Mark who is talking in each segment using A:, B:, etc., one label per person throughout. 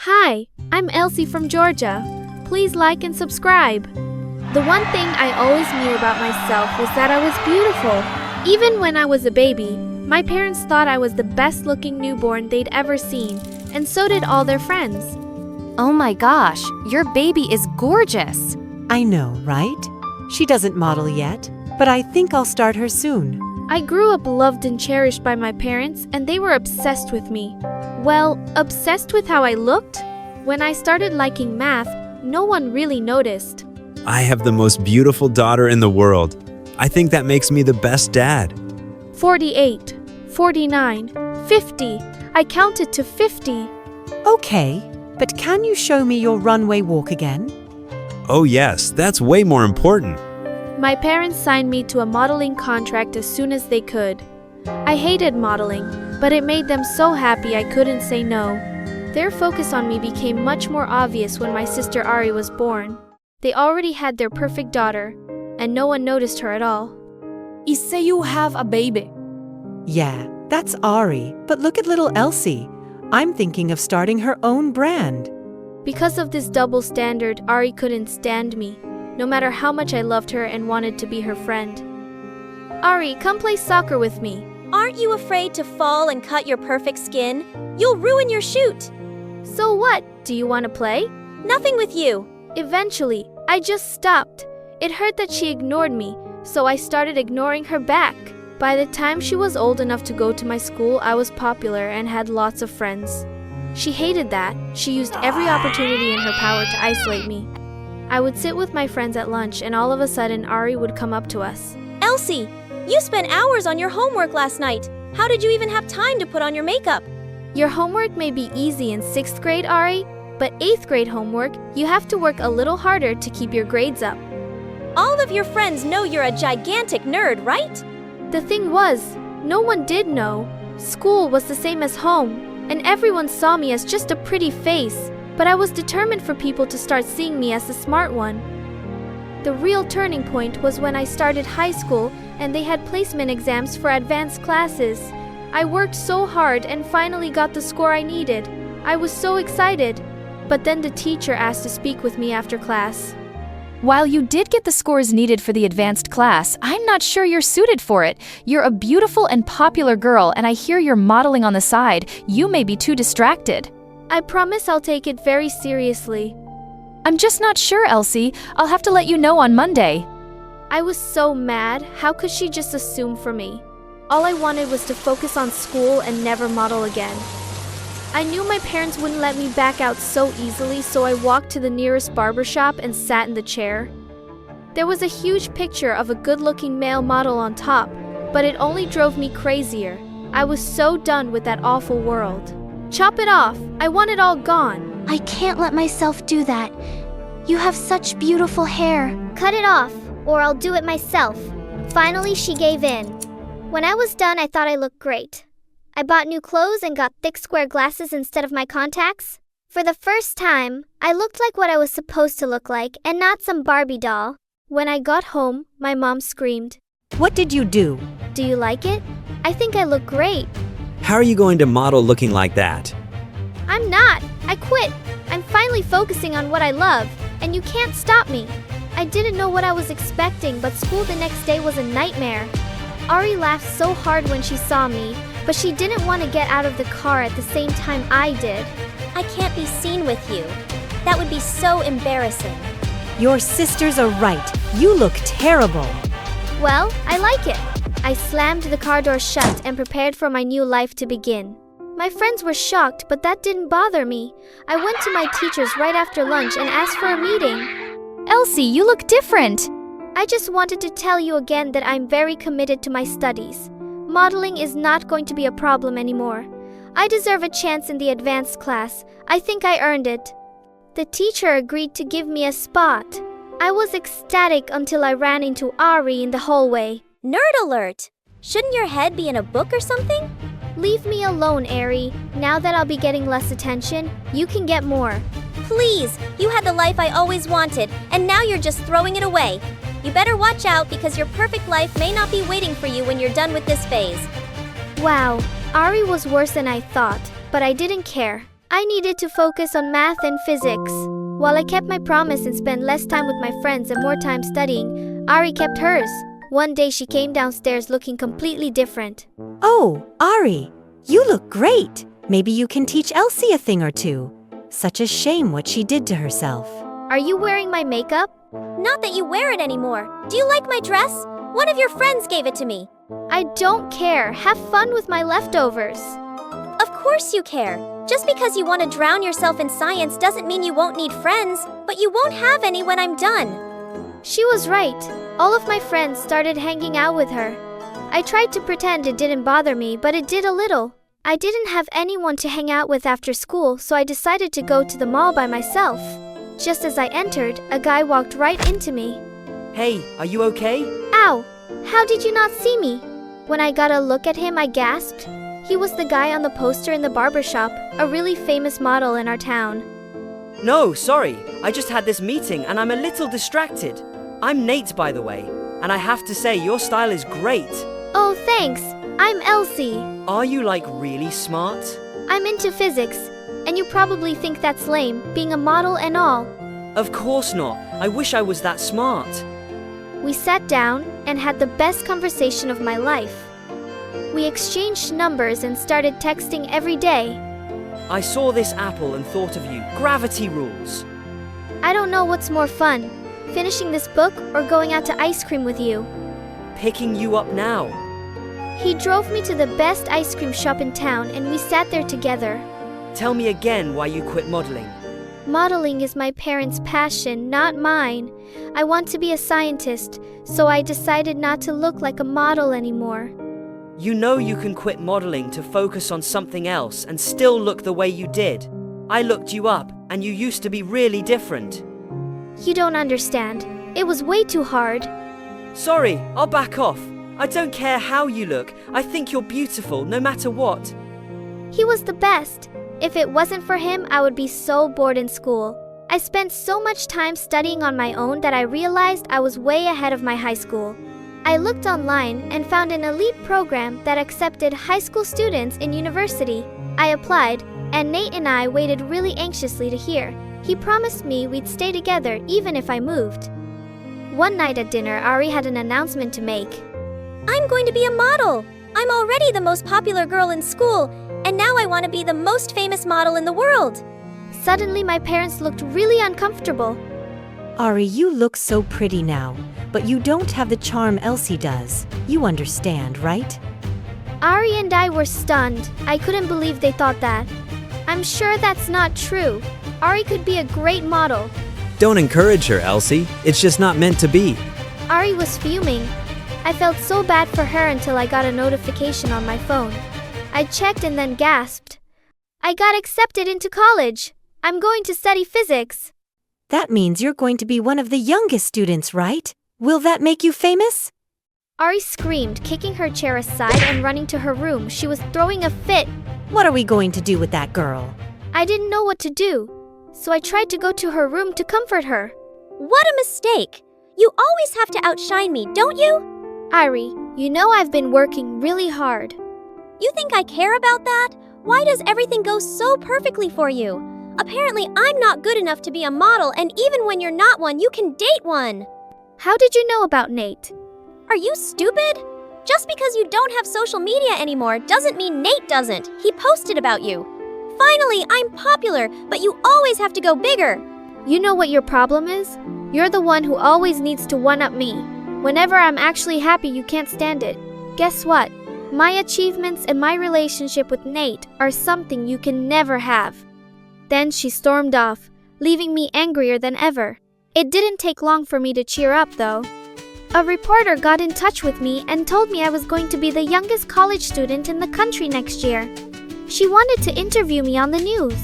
A: Hi, I'm Elsie from Georgia. Please like and subscribe. The one thing I always knew about myself was that I was beautiful. Even when I was a baby, my parents thought I was the best-looking newborn they'd ever seen, and so did all their friends.
B: Oh my gosh, your baby is gorgeous.
C: I know, right? She doesn't model yet, but I think I'll start her soon.
A: I grew up loved and cherished by my parents, and they were obsessed with me. Well, obsessed with how I looked? When I started liking math, no one really noticed.
D: I have the most beautiful daughter in the world. I think that makes me the best dad.
A: 48, 49, 50. I counted to 50.
C: Okay, but can you show me your runway walk again?
D: Oh yes, that's way more important.
A: My parents signed me to a modeling contract as soon as they could. I hated modeling, but it made them so happy I couldn't say no. Their focus on me became much more obvious when my sister Ari was born. They already had their perfect daughter, and no one noticed her at all.
E: You say you have a baby.
C: Yeah, that's Ari, but look at little Elsie. I'm thinking of starting her own brand.
A: Because of this double standard, Ari couldn't stand me, no matter how much I loved her and wanted to be her friend. Ari, come play soccer with me.
F: Aren't you afraid to fall and cut your perfect skin? You'll ruin your shoot.
A: So what? Do you want to play?
F: Nothing with you.
A: Eventually, I just stopped. It hurt that she ignored me, so I started ignoring her back. By the time she was old enough to go to my school, I was popular and had lots of friends. She hated that. She used every opportunity in her power to isolate me. I would sit with my friends at lunch, and all of a sudden, Ari would come up to us.
F: Elsie, you spent hours on your homework last night. How did you even have time to put on your makeup?
A: Your homework may be easy in 6th grade, Ari, but 8th grade homework, you have to work a little harder to keep your grades up.
F: All of your friends know you're a gigantic nerd, right?
A: The thing was, no one did know. School was the same as home, and everyone saw me as just a pretty face, but I was determined for people to start seeing me as the smart one. The real turning point was when I started high school and they had placement exams for advanced classes. I worked so hard and finally got the score I needed. I was so excited. But then the teacher asked to speak with me after class.
B: While you did get the scores needed for the advanced class, I'm not sure you're suited for it. You're a beautiful and popular girl, and I hear you're modeling on the side. You may be too distracted.
A: I promise I'll take it very seriously.
B: I'm just not sure, Elsie. I'll have to let you know on Monday.
A: I was so mad. How could she just assume for me? All I wanted was to focus on school and never model again. I knew my parents wouldn't let me back out so easily, so I walked to the nearest barbershop and sat in the chair. There was a huge picture of a good-looking male model on top, but it only drove me crazier. I was so done with that awful world. Chop it off. I want it all gone.
G: I can't let myself do that. You have such beautiful hair.
H: Cut it off, or I'll do it myself. Finally, she gave in. When I was done, I thought I looked great. I bought new clothes and got thick square glasses instead of my contacts. For the first time, I looked like what I was supposed to look like and not some Barbie doll. When I got home, my mom screamed,
C: What did you do?
H: "Do you like it? I think I look great."
D: How are you going to model looking like that?
H: I'm not. I quit. I'm finally focusing on what I love, and you can't stop me. I didn't know what I was expecting, but school the next day was a nightmare. Ari laughed so hard when she saw me, but she didn't want to get out of the car at the same time I did.
F: I can't be seen with you. That would be so embarrassing.
C: Your sisters are right. You look terrible.
H: Well, I like it. I slammed the car door shut and prepared for my new life to begin. My friends were shocked, but that didn't bother me. I went to my teachers right after lunch and asked for a meeting.
B: Elsie, you look different.
H: I just wanted to tell you again that I'm very committed to my studies. Modeling is not going to be a problem anymore. I deserve a chance in the advanced class. I think I earned it. The teacher agreed to give me a spot. I was ecstatic until I ran into Ari in the hallway.
F: Nerd alert! Shouldn't your head be in a book or something?
H: Leave me alone, Ari. Now that I'll be getting less attention, you can get more.
F: Please, you had the life I always wanted, and now you're just throwing it away. You better watch out because your perfect life may not be waiting for you when you're done with this phase.
H: Wow, Ari was worse than I thought, but I didn't care. I needed to focus on math and physics. While I kept my promise and spent less time with my friends and more time studying, Ari kept hers. One day she came downstairs looking completely different.
C: Oh, Ari, you look great. Maybe you can teach Elsie a thing or two. Such a shame what she did to herself.
H: Are you wearing my makeup?
F: Not that you wear it anymore. Do you like my dress? One of your friends gave it to me.
H: I don't care. Have fun with my leftovers.
F: Of course you care. Just because you want to drown yourself in science doesn't mean you won't need friends, but you won't have any when I'm done.
H: She was right. All of my friends started hanging out with her. I tried to pretend it didn't bother me, but it did a little. I didn't have anyone to hang out with after school, so I decided to go to the mall by myself. Just as I entered, a guy walked right into me.
I: Hey, are you okay?
H: Ow! How did you not see me? When I got a look at him, I gasped. He was the guy on the poster in the barber shop, a really famous model in our town.
I: No, sorry. I just had this meeting and I'm a little distracted. I'm Nate, by the way, and I have to say your style is great.
H: Oh, thanks. I'm Elsie.
I: Are you like really smart?
H: I'm into physics, and you probably think that's lame, being a model and all.
I: Of course not. I wish I was that smart.
H: We sat down and had the best conversation of my life. We exchanged numbers and started texting every day.
I: I saw this apple and thought of you. Gravity rules.
H: I don't know what's more fun, finishing this book or going out to ice cream with you.
I: Picking you up now.
H: He drove me to the best ice cream shop in town and we sat there together.
I: Tell me again why you quit modeling.
H: Modeling is my parents' passion, not mine. I want to be a scientist, so I decided not to look like a model anymore.
I: You know you can quit modeling to focus on something else and still look the way you did. I looked you up, and you used to be really different.
H: You don't understand. It was way too hard.
I: Sorry, I'll back off. I don't care how you look. I think you're beautiful, no matter what.
H: He was the best. If it wasn't for him, I would be so bored in school. I spent so much time studying on my own that I realized I was way ahead of my high school. I looked online and found an elite program that accepted high school students in university. I applied, and Nate and I waited really anxiously to hear. He promised me we'd stay together even if I moved. One night at dinner, Ari had an announcement to make.
F: I'm going to be a model. I'm already the most popular girl in school, and now I want to be the most famous model in the world.
H: Suddenly, my parents looked really uncomfortable.
C: Ari, you look so pretty now, but you don't have the charm Elsie does. You understand, right?
H: Ari and I were stunned. I couldn't believe they thought that. I'm sure that's not true. Ari could be a great model.
D: Don't encourage her, Elsie. It's just not meant to be.
H: Ari was fuming. I felt so bad for her until I got a notification on my phone. I checked and then gasped. I got accepted into college. I'm going to study physics.
C: That means you're going to be one of the youngest students, right? Will that make you famous?
H: Ari screamed, kicking her chair aside and running to her room. She was throwing a fit.
C: What are we going to do with that girl?
H: I didn't know what to do, so I tried to go to her room to comfort her.
F: What a mistake! You always have to outshine me, don't you?
H: Ari, you know I've been working really hard.
F: You think I care about that? Why does everything go so perfectly for you? Apparently, I'm not good enough to be a model, and even when you're not one, you can date one.
H: How did you know about Nate?
F: Are you stupid? Just because you don't have social media anymore doesn't mean Nate doesn't. He posted about you. Finally, I'm popular, but you always have to go bigger.
H: You know what your problem is? You're the one who always needs to one-up me. Whenever I'm actually happy, you can't stand it. Guess what? My achievements and my relationship with Nate are something you can never have. Then she stormed off, leaving me angrier than ever. It didn't take long for me to cheer up, though. A reporter got in touch with me and told me I was going to be the youngest college student in the country next year. She wanted to interview me on the news.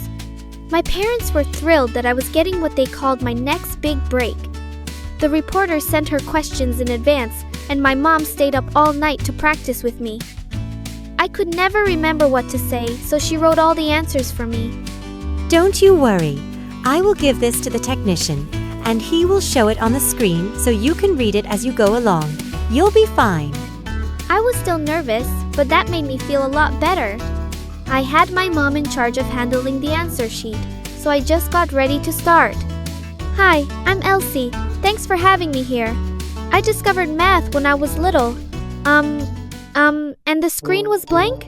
H: My parents were thrilled that I was getting what they called my next big break. The reporter sent her questions in advance, and my mom stayed up all night to practice with me. I could never remember what to say, so she wrote all the answers for me.
C: Don't you worry. I will give this to the technician, and he will show it on the screen so you can read it as you go along. You'll be fine.
H: I was still nervous, but that made me feel a lot better.
A: I had my mom in charge of handling the answer sheet, so I just got ready to start. Hi, I'm Elsie. Thanks for having me here. I discovered math when I was little. And the screen was blank?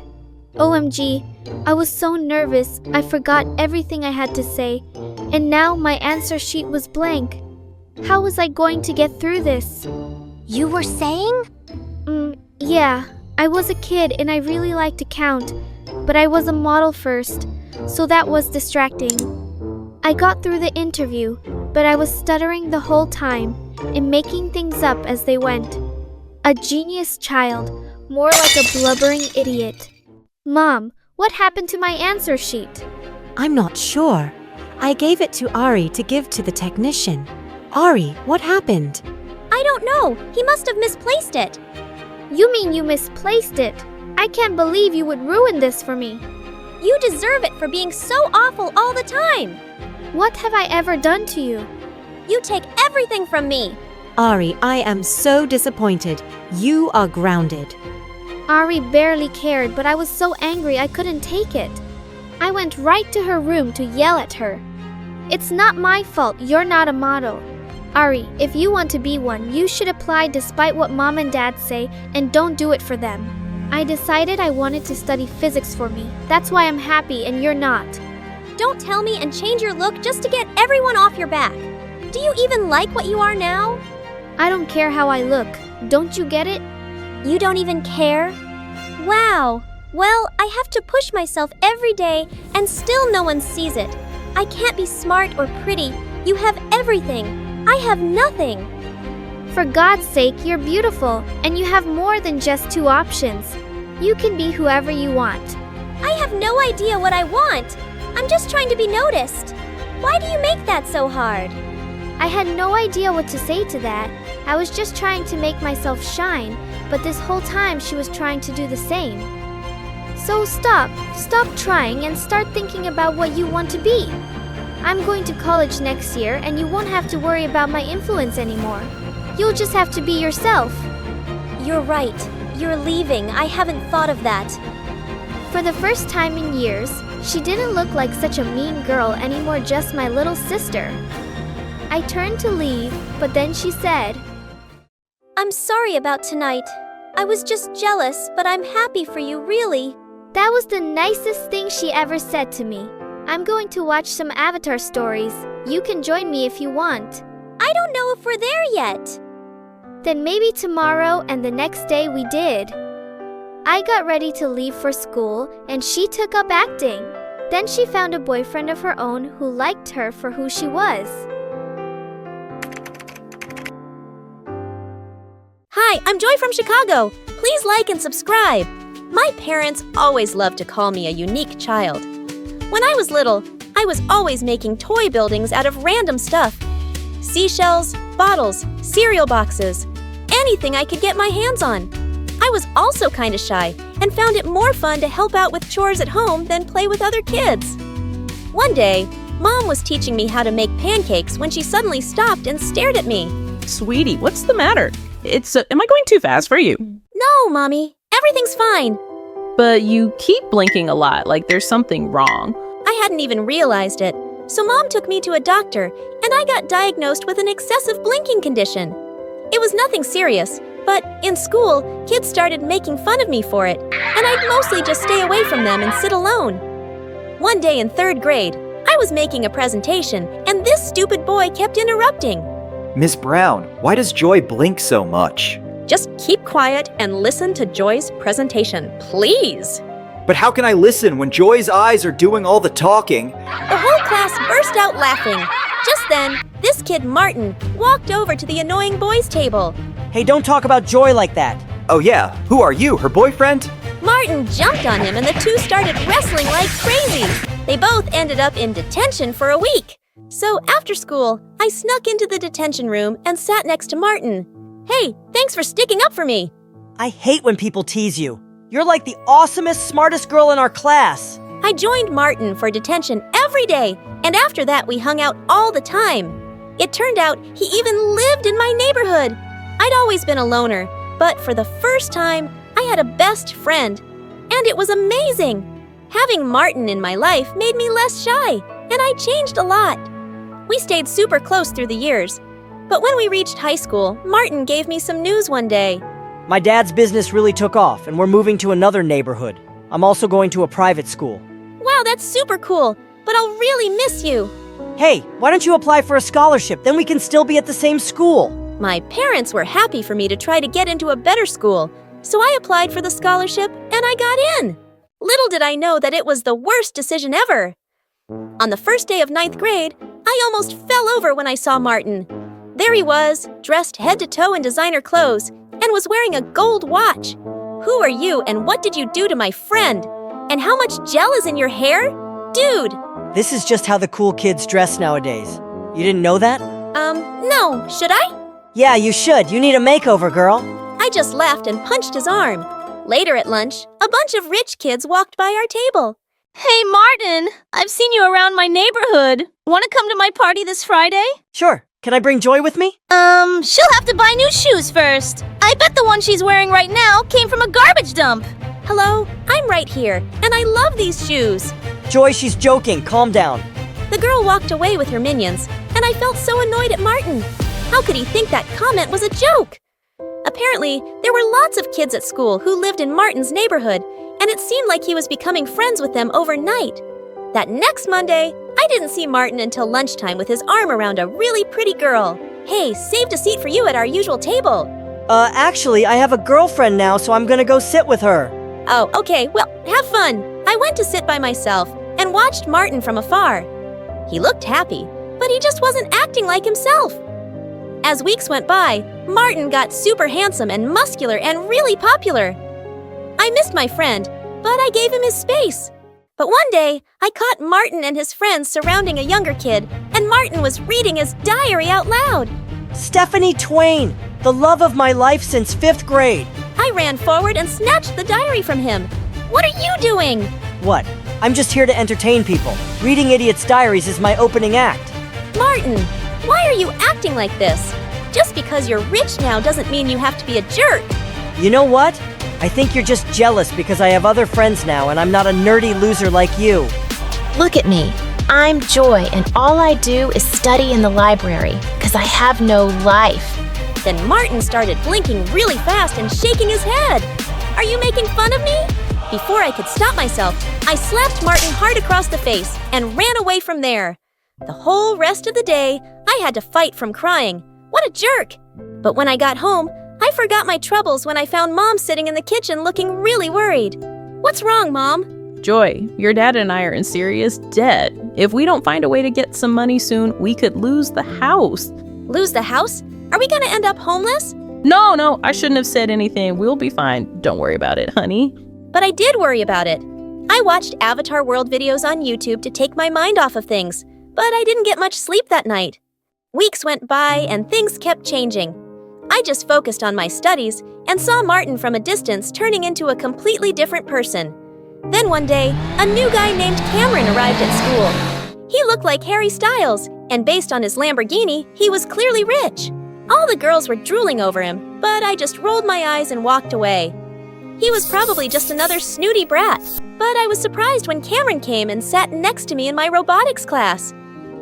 A: OMG, I was so nervous, I forgot everything I had to say, and now my answer sheet was blank. How was I going to get through this?
H: You were saying?
A: Yeah, I was a kid and I really liked to count, but I was a model first, so that was distracting. I got through the interview, but I was stuttering the whole time and making things up as they went. A genius child, more like a blubbering idiot. Mom, what happened to my answer sheet?
C: I'm not sure. I gave it to Ari to give to the technician. Ari, what happened?
F: I don't know. He must have misplaced it.
A: You mean you misplaced it? I can't believe you would ruin this for me.
F: You deserve it for being so awful all the time.
A: What have I ever done to you?
F: You take everything from me.
C: Ari, I am so disappointed. You are grounded.
A: Ari barely cared, but I was so angry I couldn't take it. I went right to her room to yell at her. It's not my fault you're not a model. Ari, if you want to be one, you should apply despite what mom and dad say and don't do it for them. I decided I wanted to study physics for me. That's why I'm happy and you're not.
F: Don't tell me and change your look just to get everyone off your back. Do you even like what you are now?
A: I don't care how I look. Don't you get it?
F: You don't even care? Wow. Well, I have to push myself every day and still no one sees it. I can't be smart or pretty. You have everything. I have nothing.
A: For God's sake, you're beautiful, and you have more than just two options. You can be whoever you want.
F: I have no idea what I want. I'm just trying to be noticed. Why do you make that so hard?
A: I had no idea what to say to that. I was just trying to make myself shine, but this whole time she was trying to do the same. So stop trying and start thinking about what you want to be. I'm going to college next year and you won't have to worry about my influence anymore. You'll just have to be yourself.
F: You're right. You're leaving. I haven't thought of that.
A: For the first time in years, she didn't look like such a mean girl anymore, just my little sister. I turned to leave, but then she said,
F: I'm sorry about tonight. I was just jealous, but I'm happy for you, really.
A: That was the nicest thing she ever said to me. I'm going to watch some Avatar stories. You can join me if you want.
F: I don't know if we're there yet.
A: Then maybe tomorrow, and the next day we did. I got ready to leave for school, and she took up acting. Then she found a boyfriend of her own who liked her for who she was.
F: Hi, I'm Joy from Chicago. Please like and subscribe. My parents always loved to call me a unique child. When I was little, I was always making toy buildings out of random stuff. Seashells, bottles, cereal boxes, anything I could get my hands on. I was also kind of shy and found it more fun to help out with chores at home than play with other kids. One day, Mom was teaching me how to make pancakes when she suddenly stopped and stared at me.
J: Sweetie, what's the matter? Am I going too fast for you?
F: No, Mommy. Everything's fine.
J: But you keep blinking a lot, like there's something wrong.
F: I hadn't even realized it. So Mom took me to a doctor, and I got diagnosed with an excessive blinking condition. It was nothing serious, but in school, kids started making fun of me for it, and I'd mostly just stay away from them and sit alone. One day in 3rd grade, I was making a presentation, and this stupid boy kept interrupting.
K: Miss Brown, why does Joy blink so much?
F: Just keep quiet and listen to Joy's presentation, please.
K: But how can I listen when Joy's eyes are doing all the talking?
F: The whole class burst out laughing. Just then, this kid Martin walked over to the annoying boys' table.
L: Hey, don't talk about Joy like that.
K: Oh yeah, who are you, her boyfriend?
F: Martin jumped on him and the two started wrestling like crazy. They both ended up in detention for a week. So after school, I snuck into the detention room and sat next to Martin. Hey, thanks for sticking up for me.
L: I hate when people tease you. You're like the awesomest, smartest girl in our class.
F: I joined Martin for detention every day, and after that we hung out all the time. It turned out he even lived in my neighborhood. I'd always been a loner, but for the first time, I had a best friend. And it was amazing. Having Martin in my life made me less shy, and I changed a lot. We stayed super close through the years. But when we reached high school, Martin gave me some news one day.
L: My dad's business really took off, and we're moving to another neighborhood. I'm also going to a private school.
F: Wow, that's super cool, but I'll really miss you.
L: Hey, why don't you apply for a scholarship? Then we can still be at the same school.
F: My parents were happy for me to try to get into a better school, so I applied for the scholarship and I got in. Little did I know that it was the worst decision ever. On the first day of 9th grade, I almost fell over when I saw Martin. There he was, dressed head to toe in designer clothes, and was wearing a gold watch. Who are you and what did you do to my friend? And how much gel is in your hair? Dude!
L: This is just how the cool kids dress nowadays. You didn't know that?
F: No, should I?
L: Yeah, you should. You need a makeover, girl.
F: I just laughed and punched his arm. Later at lunch, a bunch of rich kids walked by our table.
M: Hey, Martin! I've seen you around my neighborhood. Want to come to my party this Friday?
L: Sure. Can I bring Joy with me?
M: She'll have to buy new shoes first. I bet the one she's wearing right now came from a garbage dump.
F: Hello, I'm right here, and I love these shoes.
L: Joy, she's joking. Calm down.
F: The girl walked away with her minions, and I felt so annoyed at Martin. How could he think that comment was a joke? Apparently, there were lots of kids at school who lived in Martin's neighborhood, and it seemed like he was becoming friends with them overnight. That next Monday, I didn't see Martin until lunchtime with his arm around a really pretty girl. Hey, saved a seat for you at our usual table.
L: Actually, I have a girlfriend now, so I'm gonna go sit with her.
F: Oh, okay, well, have fun. I went to sit by myself and watched Martin from afar. He looked happy, but he just wasn't acting like himself. As weeks went by, Martin got super handsome and muscular and really popular. I missed my friend, but I gave him his space. But one day, I caught Martin and his friends surrounding a younger kid, and Martin was reading his diary out loud.
L: Stephanie Twain, the love of my life since 5th grade.
F: I ran forward and snatched the diary from him. What are you doing?
L: What? I'm just here to entertain people. Reading idiots' diaries is my opening act.
F: Martin, why are you acting like this? Just because you're rich now doesn't mean you have to be a jerk.
L: You know what? I think you're just jealous because I have other friends now and I'm not a nerdy loser like you.
N: Look at me. I'm Joy, and all I do is study in the library because I have no life.
F: Then Martin started blinking really fast and shaking his head. Are you making fun of me? Before I could stop myself, I slapped Martin hard across the face and ran away from there. The whole rest of the day, I had to fight from crying. What a jerk! But when I got home, I forgot my troubles when I found Mom sitting in the kitchen looking really worried. What's wrong, Mom?
J: Joy, your dad and I are in serious debt. If we don't find a way to get some money soon, we could lose the house.
F: Lose the house? Are we gonna end up homeless?
J: No, I shouldn't have said anything. We'll be fine. Don't worry about it, honey.
F: But I did worry about it. I watched Avatar World videos on YouTube to take my mind off of things, but I didn't get much sleep that night. Weeks went by and things kept changing. I just focused on my studies and saw Martin from a distance turning into a completely different person. Then one day, a new guy named Cameron arrived at school. He looked like Harry Styles, and based on his Lamborghini, he was clearly rich. All the girls were drooling over him, but I just rolled my eyes and walked away. He was probably just another snooty brat, but I was surprised when Cameron came and sat next to me in my robotics class.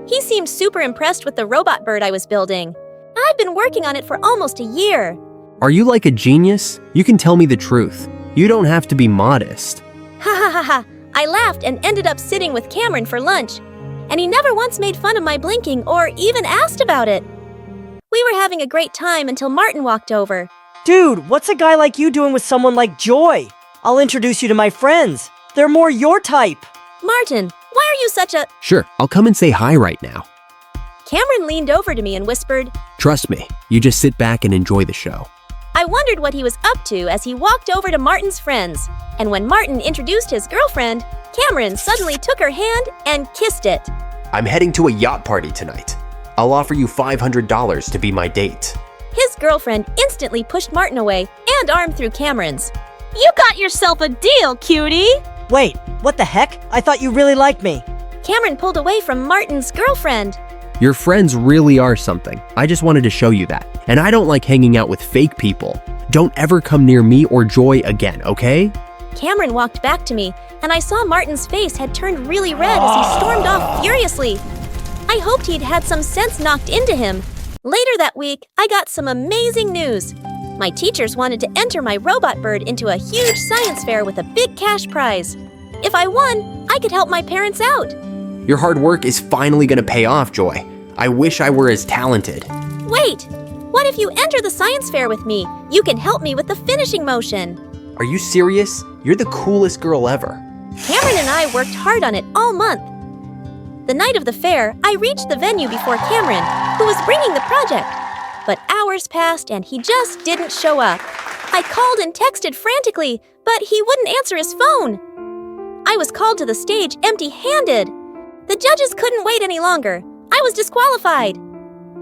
F: He seemed super impressed with the robot bird I was building. I've been working on it for almost a year.
O: Are you like a genius? You can tell me the truth. You don't have to be modest.
F: Ha ha ha ha! I laughed and ended up sitting with Cameron for lunch, and he never once made fun of my blinking or even asked about it. We were having a great time until Martin walked over.
L: Dude, what's a guy like you doing with someone like Joy? I'll introduce you to my friends. They're more your type.
F: Martin, why are you such a...
O: Sure, I'll come and say hi right now.
F: Cameron leaned over to me and whispered,
O: Trust me, you just sit back and enjoy the show.
F: I wondered what he was up to as he walked over to Martin's friends. And when Martin introduced his girlfriend, Cameron suddenly took her hand and kissed it.
O: I'm heading to a yacht party tonight. I'll offer you $500 to be my date.
F: His girlfriend instantly pushed Martin away and armed through Cameron's.
M: You got yourself a deal, cutie!
L: Wait, what the heck? I thought you really liked me.
F: Cameron pulled away from Martin's girlfriend.
O: Your friends really are something. I just wanted to show you that. And I don't like hanging out with fake people. Don't ever come near me or Joy again, okay?
F: Cameron walked back to me, and I saw Martin's face had turned really red as he stormed off furiously. I hoped he'd had some sense knocked into him. Later that week, I got some amazing news. My teachers wanted to enter my robot bird into a huge science fair with a big cash prize. If I won, I could help my parents out.
O: Your hard work is finally gonna pay off, Joy. I wish I were as talented.
F: Wait! What if you enter the science fair with me? You can help me with the finishing motion.
O: Are you serious? You're the coolest girl ever.
F: Cameron and I worked hard on it all month. The night of the fair, I reached the venue before Cameron, who was bringing the project. But hours passed and he just didn't show up. I called and texted frantically, but he wouldn't answer his phone. I was called to the stage empty-handed. The judges couldn't wait any longer. I was disqualified.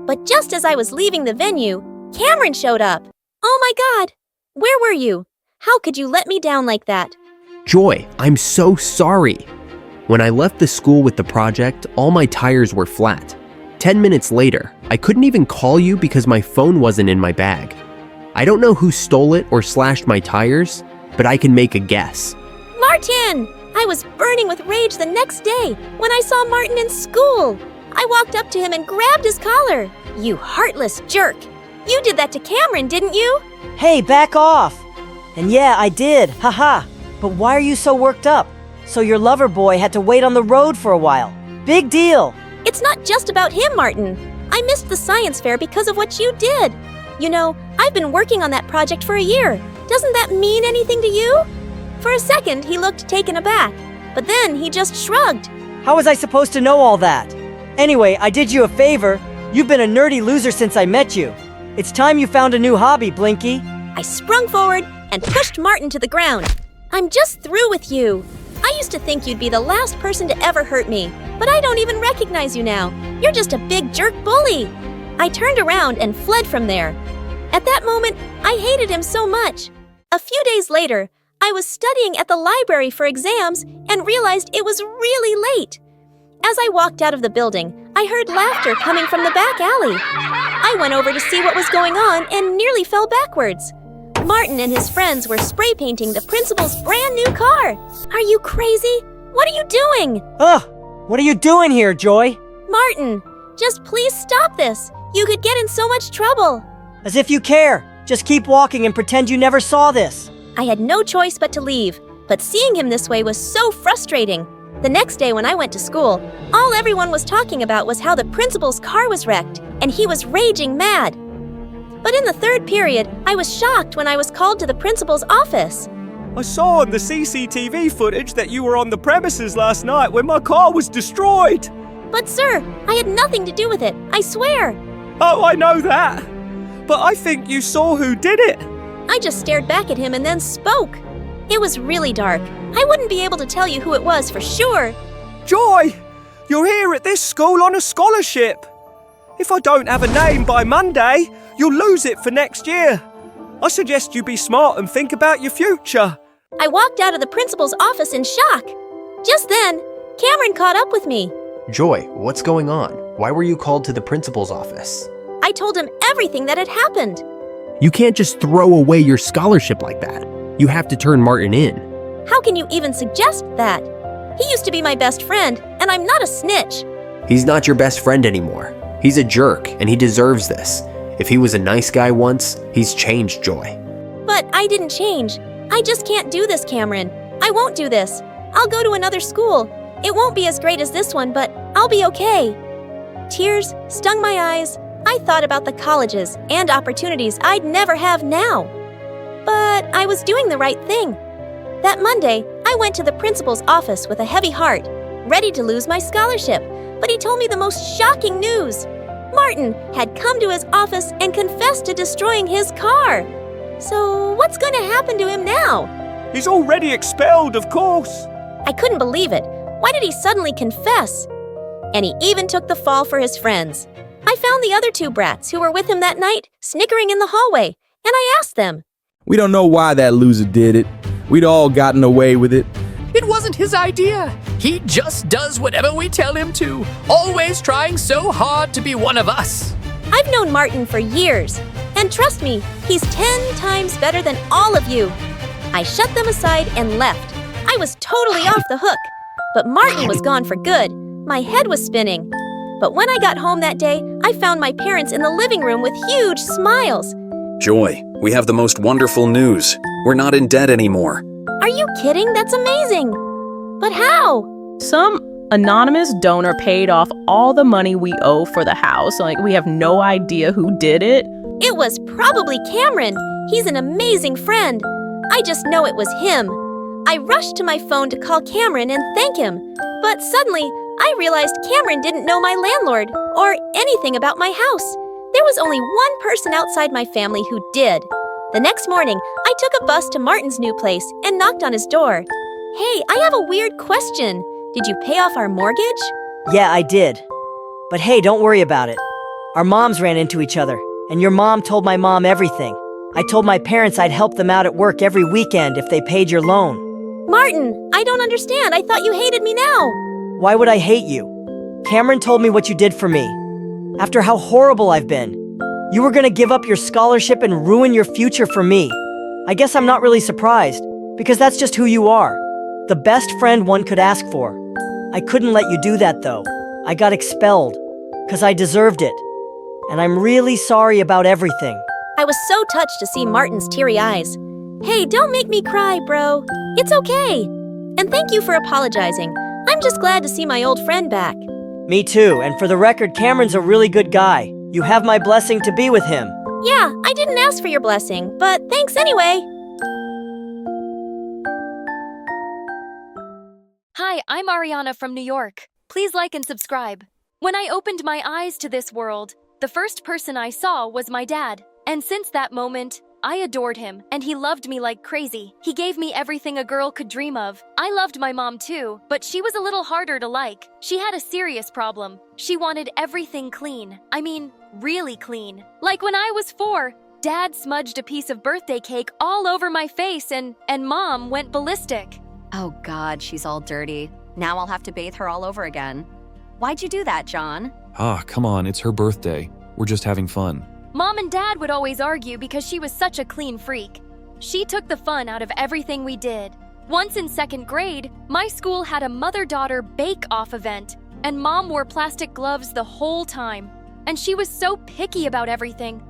F: But just as I was leaving the venue, Cameron showed up. Oh my God! Where were you? How could you let me down like that?
O: Joy, I'm so sorry. When I left the school with the project, all my tires were flat. 10 minutes later, I couldn't even call you because my phone wasn't in my bag. I don't know who stole it or slashed my tires, but I can make a guess.
F: Martin! I was burning with rage the next day when I saw Martin in school. I walked up to him and grabbed his collar. You heartless jerk! You did that to Cameron, didn't you?
L: Hey, back off! And yeah, I did, haha. But why are you so worked up? So your lover boy had to wait on the road for a while. Big deal!
F: It's not just about him, Martin. I missed the science fair because of what you did. You know, I've been working on that project for a year. Doesn't that mean anything to you? For a second, he looked taken aback, but then he just shrugged.
L: How was I supposed to know all that? Anyway, I did you a favor. You've been a nerdy loser since I met you. It's time you found a new hobby, Blinky.
F: I sprung forward and pushed Martin to the ground. I'm just through with you. I used to think you'd be the last person to ever hurt me, but I don't even recognize you now. You're just a big jerk bully. I turned around and fled from there. At that moment, I hated him so much. A few days later, I was studying at the library for exams and realized it was really late. As I walked out of the building, I heard laughter coming from the back alley. I went over to see what was going on and nearly fell backwards. Martin and his friends were spray painting the principal's brand new car. Are you crazy? What are you doing?
L: Ugh! What are you doing here, Joy?
F: Martin, just please stop this. You could get in so much trouble.
L: As if you care. Just keep walking and pretend you never saw this.
F: I had no choice but to leave, but seeing him this way was so frustrating. The next day when I went to school, all everyone was talking about was how the principal's car was wrecked, and he was raging mad. But in the third period, I was shocked when I was called to the principal's office.
P: I saw on the CCTV footage that you were on the premises last night when my car was destroyed.
F: But sir, I had nothing to do with it, I swear.
P: Oh, I know that. But I think you saw who did it.
F: I just stared back at him and then spoke. It was really dark. I wouldn't be able to tell you who it was for sure.
P: Joy, you're here at this school on a scholarship. If I don't have a name by Monday, you'll lose it for next year. I suggest you be smart and think about your future.
F: I walked out of the principal's office in shock. Just then, Cameron caught up with me.
O: Joy, what's going on? Why were you called to the principal's office?
F: I told him everything that had happened.
O: You can't just throw away your scholarship like that. You have to turn Martin in.
F: How can you even suggest that? He used to be my best friend, and I'm not a snitch.
O: He's not your best friend anymore. He's a jerk, and he deserves this. If he was a nice guy once, he's changed, Joy.
F: But I didn't change. I just can't do this, Cameron. I won't do this. I'll go to another school. It won't be as great as this one, but I'll be okay. Tears stung my eyes. I thought about the colleges and opportunities I'd never have now. But I was doing the right thing. That Monday, I went to the principal's office with a heavy heart, ready to lose my scholarship, but he told me the most shocking news. Martin had come to his office and confessed to destroying his car. So what's going to happen to him now?
P: He's already expelled, of course.
F: I couldn't believe it. Why did he suddenly confess? And he even took the fall for his friends. I found the other two brats who were with him that night snickering in the hallway, and I asked them.
Q: We don't know why that loser did it. We'd all gotten away with it.
R: It wasn't his idea. He just does whatever we tell him to, always trying so hard to be one of us.
F: I've known Martin for years, and trust me, he's 10 times better than all of you. I shut them aside and left. I was totally off the hook. But Martin was gone for good. My head was spinning. But when I got home that day, I found my parents in the living room with huge smiles.
S: Joy, we have the most wonderful news. We're not in debt anymore.
F: Are you kidding? That's amazing. But how?
J: Some anonymous donor paid off all the money we owe for the house. Like, we have no idea who did it.
F: It was probably Cameron. He's an amazing friend. I just know it was him. I rushed to my phone to call Cameron and thank him. But suddenly, I realized Cameron didn't know my landlord or anything about my house. There was only one person outside my family who did. The next morning, I took a bus to Martin's new place and knocked on his door. Hey, I have a weird question. Did you pay off our mortgage?
L: Yeah, I did. But hey, don't worry about it. Our moms ran into each other, and your mom told my mom everything. I told my parents I'd help them out at work every weekend if they paid your loan.
F: Martin, I don't understand. I thought you hated me now.
L: Why would I hate you? Cameron told me what you did for me. After how horrible I've been. You were gonna give up your scholarship and ruin your future for me. I guess I'm not really surprised, because that's just who you are. The best friend one could ask for. I couldn't let you do that though. I got expelled, because I deserved it. And I'm really sorry about everything.
F: I was so touched to see Martin's teary eyes. Hey, don't make me cry, bro. It's okay. And thank you for apologizing. I'm just glad to see my old friend back.
L: Me too, and for the record, Cameron's a really good guy. You have my blessing to be with him.
F: Yeah, I didn't ask for your blessing, but thanks anyway.
B: Hi, I'm Ariana from New York. Please like and subscribe. When I opened my eyes to this world, the first person I saw was my dad. And since that moment, I adored him, and he loved me like crazy. He gave me everything a girl could dream of. I loved my mom too, but she was a little harder to like. She had a serious problem. She wanted everything clean. I mean, really clean. Like when I was 4, Dad smudged a piece of birthday cake all over my face and Mom went ballistic.
T: Oh God, she's all dirty. Now I'll have to bathe her all over again. Why'd you do that, John?
U: Ah, come on, it's her birthday. We're just having fun.
B: Mom and Dad would always argue because she was such a clean freak. She took the fun out of everything we did. Once in 2nd grade, my school had a mother-daughter bake-off event, and Mom wore plastic gloves the whole time. And she was so picky about everything.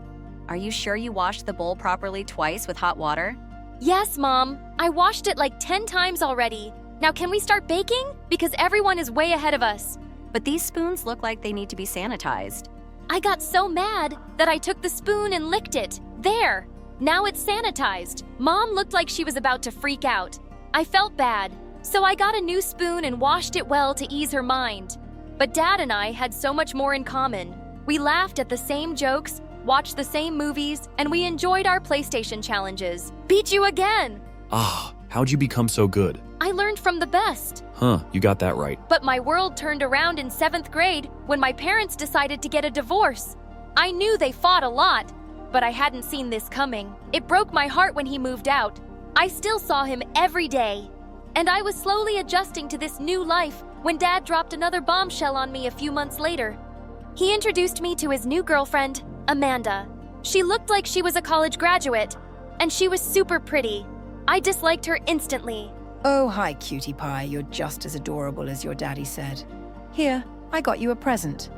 T: Are you sure you washed the bowl properly twice with hot water?
B: Yes, Mom. I washed it like 10 times already. Now can we start baking? Because everyone is way ahead of us.
T: But these spoons look like they need to be sanitized.
B: I got so mad that I took the spoon and licked it. There! Now it's sanitized. Mom looked like she was about to freak out. I felt bad, so I got a new spoon and washed it well to ease her mind. But Dad and I had so much more in common. We laughed at the same jokes, watched the same movies, and we enjoyed our PlayStation challenges. Beat you again!
U: Ah, how'd you become so good?
B: I learned from the best.
U: Huh, you got that right.
B: But my world turned around in 7th grade when my parents decided to get a divorce. I knew they fought a lot, but I hadn't seen this coming. It broke my heart when he moved out. I still saw him every day. And I was slowly adjusting to this new life when Dad dropped another bombshell on me a few months later. He introduced me to his new girlfriend, Amanda. She looked like she was a college graduate, and she was super pretty. I disliked her instantly.
V: Oh, hi, cutie pie. You're just as adorable as your daddy said. Here, I got you a present.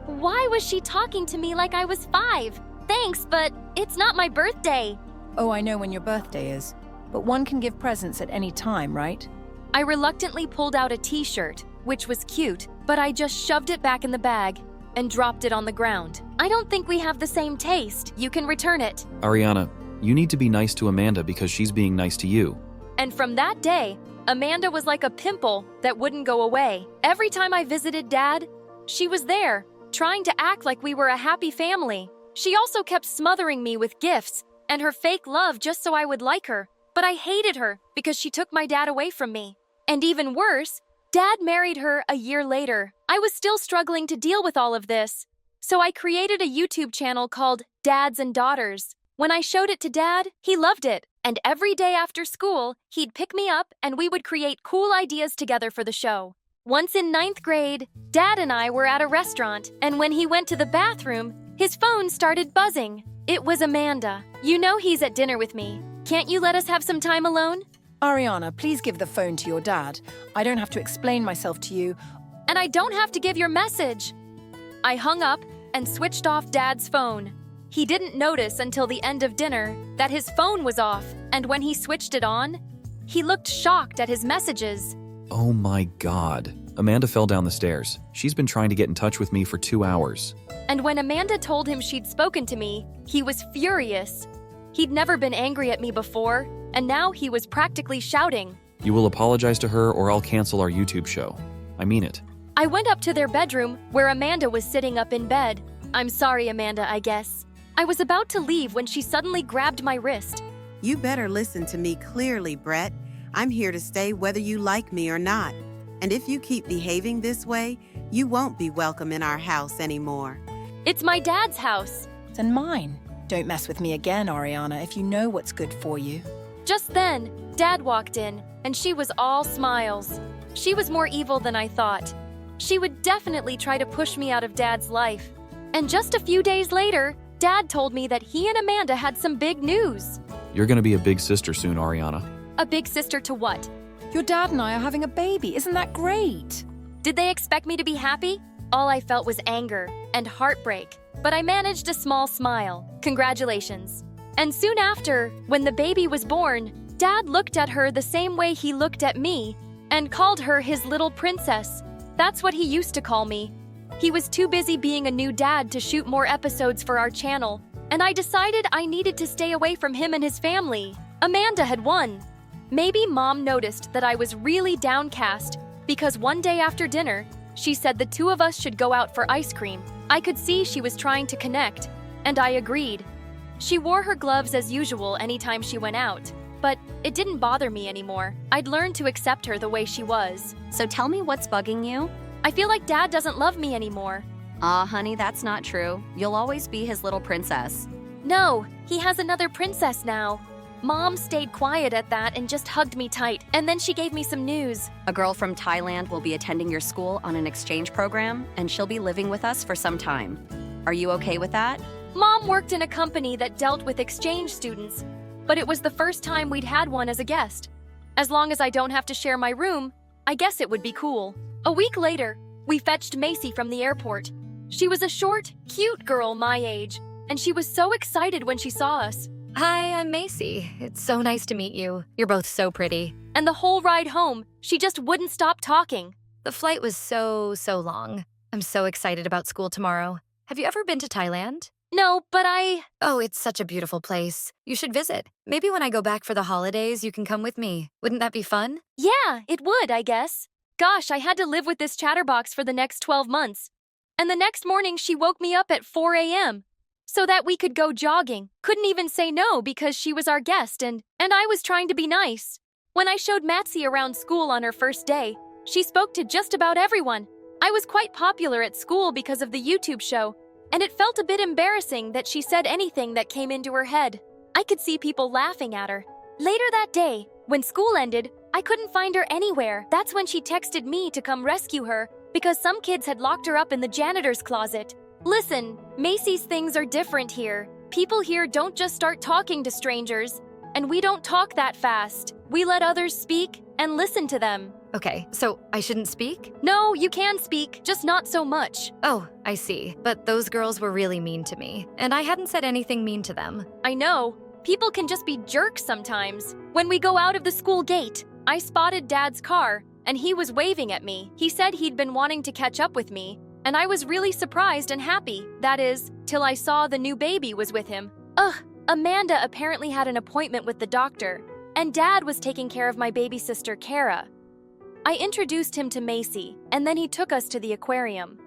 B: Why was she talking to me like I was 5? Thanks, but it's not my birthday.
V: Oh, I know when your birthday is. But one can give presents at any time, right?
B: I reluctantly pulled out a t-shirt, which was cute, but I just shoved it back in the bag and dropped it on the ground. I don't think we have the same taste. You can return it.
U: Ariana, you need to be nice to Amanda because she's being nice to you.
B: And from that day, Amanda was like a pimple that wouldn't go away. Every time I visited Dad, she was there, trying to act like we were a happy family. She also kept smothering me with gifts and her fake love just so I would like her. But I hated her because she took my dad away from me. And even worse, Dad married her a year later. I was still struggling to deal with all of this. So I created a YouTube channel called Dads and Daughters. When I showed it to Dad, he loved it. And every day after school, he'd pick me up and we would create cool ideas together for the show. Once in 9th grade, Dad and I were at a restaurant, and when he went to the bathroom, his phone started buzzing. It was Amanda. You know he's at dinner with me. Can't you let us have some time alone?
V: Ariana, please give the phone to your dad. I don't have to explain myself to you.
B: And I don't have to give your message. I hung up and switched off Dad's phone. He didn't notice until the end of dinner that his phone was off, and when he switched it on, he looked shocked at his messages.
U: Oh my God. Amanda fell down the stairs. She's been trying to get in touch with me for 2 hours.
B: And when Amanda told him she'd spoken to me, he was furious. He'd never been angry at me before, and now he was practically shouting.
U: You will apologize to her or I'll cancel our YouTube show. I mean it.
B: I went up to their bedroom where Amanda was sitting up in bed. I'm sorry, Amanda, I guess. I was about to leave when she suddenly grabbed my wrist.
E: You better listen to me clearly, Brett. I'm here to stay whether you like me or not. And if you keep behaving this way, you won't be welcome in our house anymore.
B: It's my dad's house.
V: And mine. Don't mess with me again, Ariana, if you know what's good for you.
B: Just then, Dad walked in, and she was all smiles. She was more evil than I thought. She would definitely try to push me out of Dad's life. And just a few days later, Dad told me that he and Amanda had some big news.
U: You're gonna be a big sister soon, Ariana.
B: A big sister to what?
V: Your dad and I are having a baby. Isn't that great?
B: Did they expect me to be happy? All I felt was anger and heartbreak, but I managed a small smile. Congratulations. And soon after, when the baby was born, Dad looked at her the same way he looked at me and called her his little princess. That's what he used to call me. He was too busy being a new dad to shoot more episodes for our channel, and I decided I needed to stay away from him and his family. Amanda had won. Maybe Mom noticed that I was really downcast because one day after dinner, she said the two of us should go out for ice cream. I could see she was trying to connect, and I agreed. She wore her gloves as usual anytime she went out, but it didn't bother me anymore. I'd learned to accept her the way she was.
T: So tell me what's bugging you?
B: I feel like Dad doesn't love me anymore.
T: Honey, that's not true. You'll always be his little princess.
B: No, he has another princess now. Mom stayed quiet at that and just hugged me tight, and then she gave me some news.
T: A girl from Thailand will be attending your school on an exchange program, and she'll be living with us for some time. Are you okay with that?
B: Mom worked in a company that dealt with exchange students, but it was the first time we'd had one as a guest. As long as I don't have to share my room, I guess it would be cool. A week later, we fetched Macy from the airport. She was a short, cute girl my age, and she was so excited when she saw us.
G: Hi, I'm Macy. It's so nice to meet you. You're both so pretty.
B: And the whole ride home, she just wouldn't stop talking.
G: The flight was so long. I'm so excited about school tomorrow. Have you ever been to Thailand?
B: No, but
G: Oh, it's such a beautiful place. You should visit. Maybe when I go back for the holidays, you can come with me. Wouldn't that be fun?
B: Yeah, it would, I guess. Gosh, I had to live with this chatterbox for the next 12 months. And the next morning, she woke me up at 4 a.m. so that we could go jogging. Couldn't even say no because she was our guest and I was trying to be nice. When I showed Matsy around school on her first day, she spoke to just about everyone. I was quite popular at school because of the YouTube show, and it felt a bit embarrassing that she said anything that came into her head. I could see people laughing at her. Later that day, when school ended, I couldn't find her anywhere. That's when she texted me to come rescue her because some kids had locked her up in the janitor's closet. Listen, Macy's things are different here. People here don't just start talking to strangers, and we don't talk that fast. We let others speak and listen to them.
G: Okay, so I shouldn't speak?
B: No, you can speak, just not so much.
G: Oh, I see. But those girls were really mean to me, and I hadn't said anything mean to them.
B: I know. People can just be jerks sometimes. When we go out of the school gate, I spotted Dad's car, and he was waving at me. He said he'd been wanting to catch up with me, and I was really surprised and happy. That is, till I saw the new baby was with him. Amanda apparently had an appointment with the doctor, and Dad was taking care of my baby sister, Kara. I introduced him to Macy, and then he took us to the aquarium.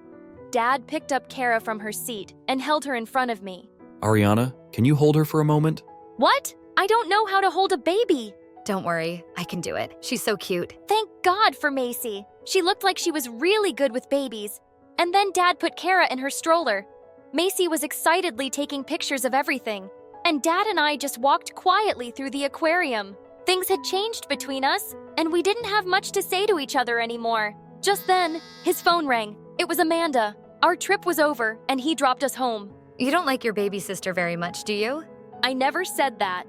B: Dad picked up Kara from her seat and held her in front of me.
U: Ariana, can you hold her for a moment?
B: What? I don't know how to hold a baby.
G: Don't worry, I can do it. She's so cute.
B: Thank God for Macy. She looked like she was really good with babies. And then Dad put Kara in her stroller. Macy was excitedly taking pictures of everything, and Dad and I just walked quietly through the aquarium. Things had changed between us, and we didn't have much to say to each other anymore. Just then, his phone rang. It was Amanda. Our trip was over, and he dropped us home.
G: You don't like your baby sister very much, do you?
B: I never said that.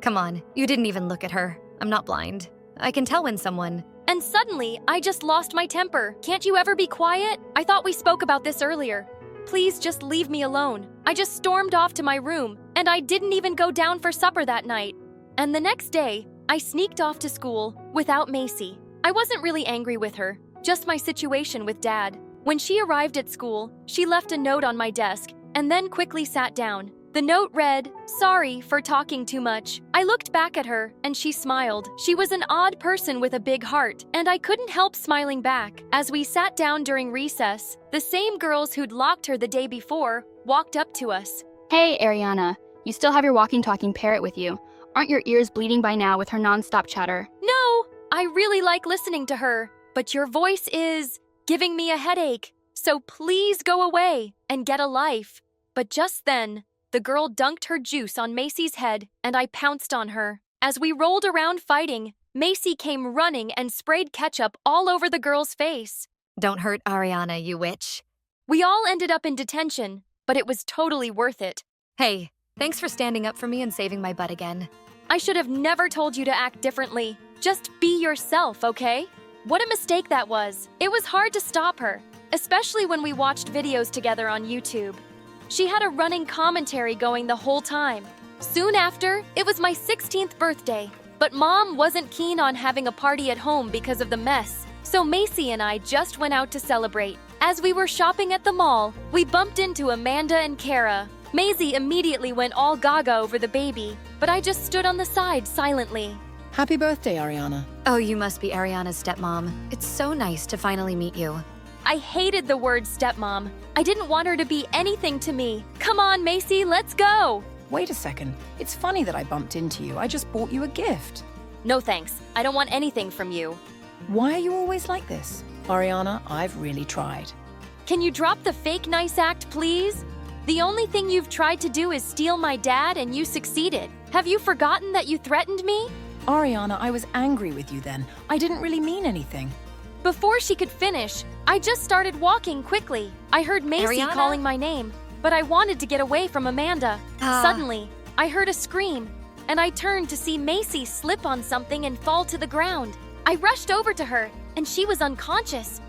G: Come on, you didn't even look at her. I'm not blind. I can tell when someone...
B: And suddenly, I just lost my temper. Can't you ever be quiet? I thought we spoke about this earlier. Please just leave me alone. I just stormed off to my room, and I didn't even go down for supper that night. And the next day, I sneaked off to school without Macy. I wasn't really angry with her, just my situation with Dad. When she arrived at school, she left a note on my desk and then quickly sat down. The note read, "Sorry for talking too much." I looked back at her and she smiled. She was an odd person with a big heart, and I couldn't help smiling back. As we sat down during recess, the same girls who'd locked her the day before walked up to us.
D: Hey, Ariana, you still have your walking-talking parrot with you. Aren't your ears bleeding by now with her non-stop chatter?
B: No, I really like listening to her, but your voice is giving me a headache. So please go away and get a life. But just then, the girl dunked her juice on Macy's head, and I pounced on her. As we rolled around fighting, Macy came running and sprayed ketchup all over the girl's face.
G: Don't hurt Ariana, you witch.
B: We all ended up in detention, but it was totally worth it.
G: Hey, thanks for standing up for me and saving my butt again.
B: I should have never told you to act differently. Just be yourself, okay? What a mistake that was. It was hard to stop her, especially when we watched videos together on YouTube. She had a running commentary going the whole time. Soon after, it was my 16th birthday, but Mom wasn't keen on having a party at home because of the mess, so Macy and I just went out to celebrate. As we were shopping at the mall, we bumped into Amanda and Kara. Maisie immediately went all gaga over the baby, but I just stood on the side silently.
V: Happy birthday, Ariana.
G: Oh, you must be Ariana's stepmom. It's so nice to finally meet you.
B: I hated the word stepmom. I didn't want her to be anything to me. Come on, Macy, let's go!
V: Wait a second. It's funny that I bumped into you. I just bought you a gift.
B: No thanks. I don't want anything from you.
V: Why are you always like this? Ariana, I've really tried.
B: Can you drop the fake nice act, please? The only thing you've tried to do is steal my dad, and you succeeded. Have you forgotten that you threatened me?
V: Ariana, I was angry with you then. I didn't really mean anything.
B: Before she could finish, I just started walking quickly. I heard Macy
G: Ariana?
B: calling my name, but I wanted to get away from Amanda. Suddenly, I heard a scream, and I turned to see Macy slip on something and fall to the ground. I rushed over to her, and she was unconscious.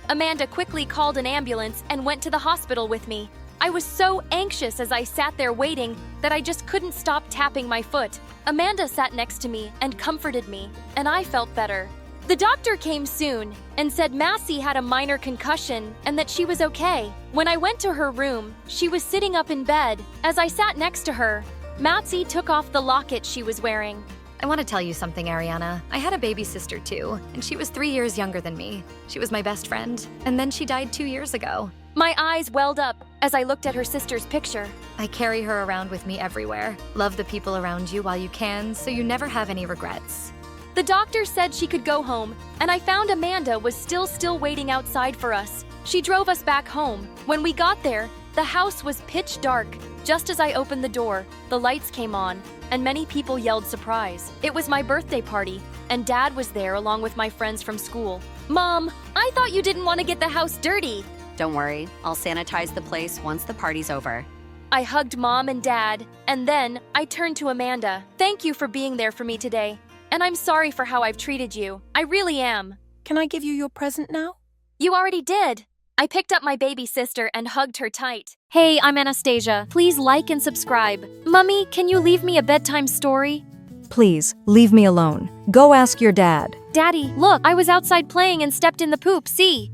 B: Amanda quickly called an ambulance and went to the hospital with me. I was so anxious as I sat there waiting that I just couldn't stop tapping my foot. Amanda sat next to me and comforted me, and I felt better. The doctor came soon and said Massey had a minor concussion and that she was okay. When I went to her room, she was sitting up in bed. As I sat next to her, Matsy took off the locket she was wearing.
G: I want to tell you something, Ariana. I had a baby sister too, and she was 3 years younger than me. She was my best friend, and then she died 2 years ago.
B: My eyes welled up as I looked at her sister's picture.
G: I carry her around with me everywhere. Love the people around you while you can, so you never have any regrets.
B: The doctor said she could go home, and I found Amanda was still waiting outside for us. She drove us back home. When we got there, the house was pitch dark. Just as I opened the door, the lights came on, and many people yelled surprise. It was my birthday party, and Dad was there along with my friends from school. Mom, I thought you didn't want to get the house dirty.
T: Don't worry, I'll sanitize the place once the party's over.
B: I hugged Mom and Dad, and then I turned to Amanda. Thank you for being there for me today. And I'm sorry for how I've treated you. I really am.
V: Can I give you your present now?
B: You already did. I picked up my baby sister and hugged her tight. Hey, I'm Anastasia. Please like and subscribe. Mummy, can you leave me a bedtime story?
I: Please, leave me alone. Go ask your dad.
B: Daddy, look, I was outside playing and stepped in the poop, see?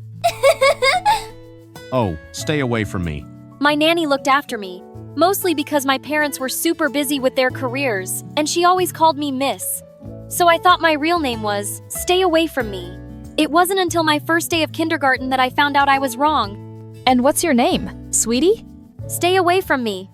W: Oh, stay away from me.
B: My nanny looked after me, mostly because my parents were super busy with their careers, and she always called me Miss. So I thought my real name was Stay Away From Me. It wasn't until my first day of kindergarten that I found out I was wrong.
I: And what's your name, sweetie?
B: Stay away from me.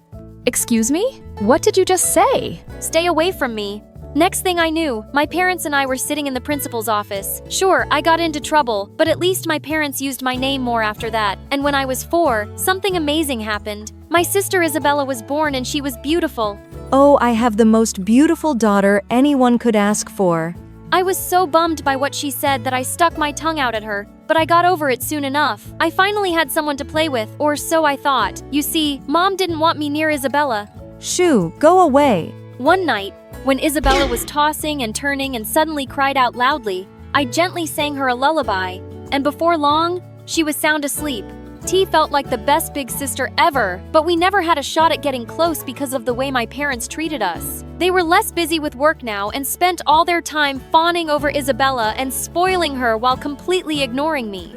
I: Excuse me? What did you just say?
B: Stay away from me. Next thing I knew, my parents and I were sitting in the principal's office. Sure, I got into trouble, but at least my parents used my name more after that. And when I was 4, something amazing happened. My sister Isabella was born and she was beautiful.
I: Oh, I have the most beautiful daughter anyone could ask for.
B: I was so bummed by what she said that I stuck my tongue out at her, but I got over it soon enough. I finally had someone to play with, or so I thought. You see, Mom didn't want me near Isabella.
I: Shoo, go away.
B: One night, When Isabella was tossing and turning and suddenly cried out loudly, I gently sang her a lullaby, and before long, she was sound asleep. T felt like the best big sister ever, but we never had a shot at getting close because of the way my parents treated us. They were less busy with work now and spent all their time fawning over Isabella and spoiling her while completely ignoring me.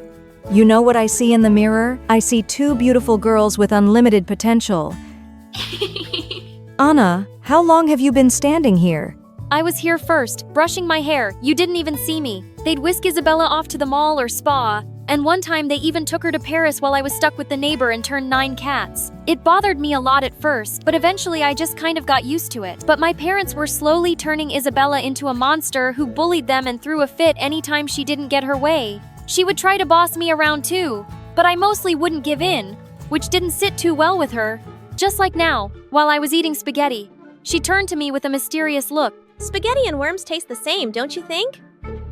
I: You know what I see in the mirror? I see two beautiful girls with unlimited potential. Anna, how long have you been standing here?
B: I was here first, brushing my hair. You didn't even see me. They'd whisk Isabella off to the mall or spa, and one time they even took her to Paris while I was stuck with the neighbor and turned 9 cats. It bothered me a lot at first, but eventually I just kind of got used to it. But my parents were slowly turning Isabella into a monster who bullied them and threw a fit anytime she didn't get her way. She would try to boss me around too, but I mostly wouldn't give in, which didn't sit too well with her. Just like now, while I was eating spaghetti, she turned to me with a mysterious look.
F: Spaghetti and worms taste the same, don't you think?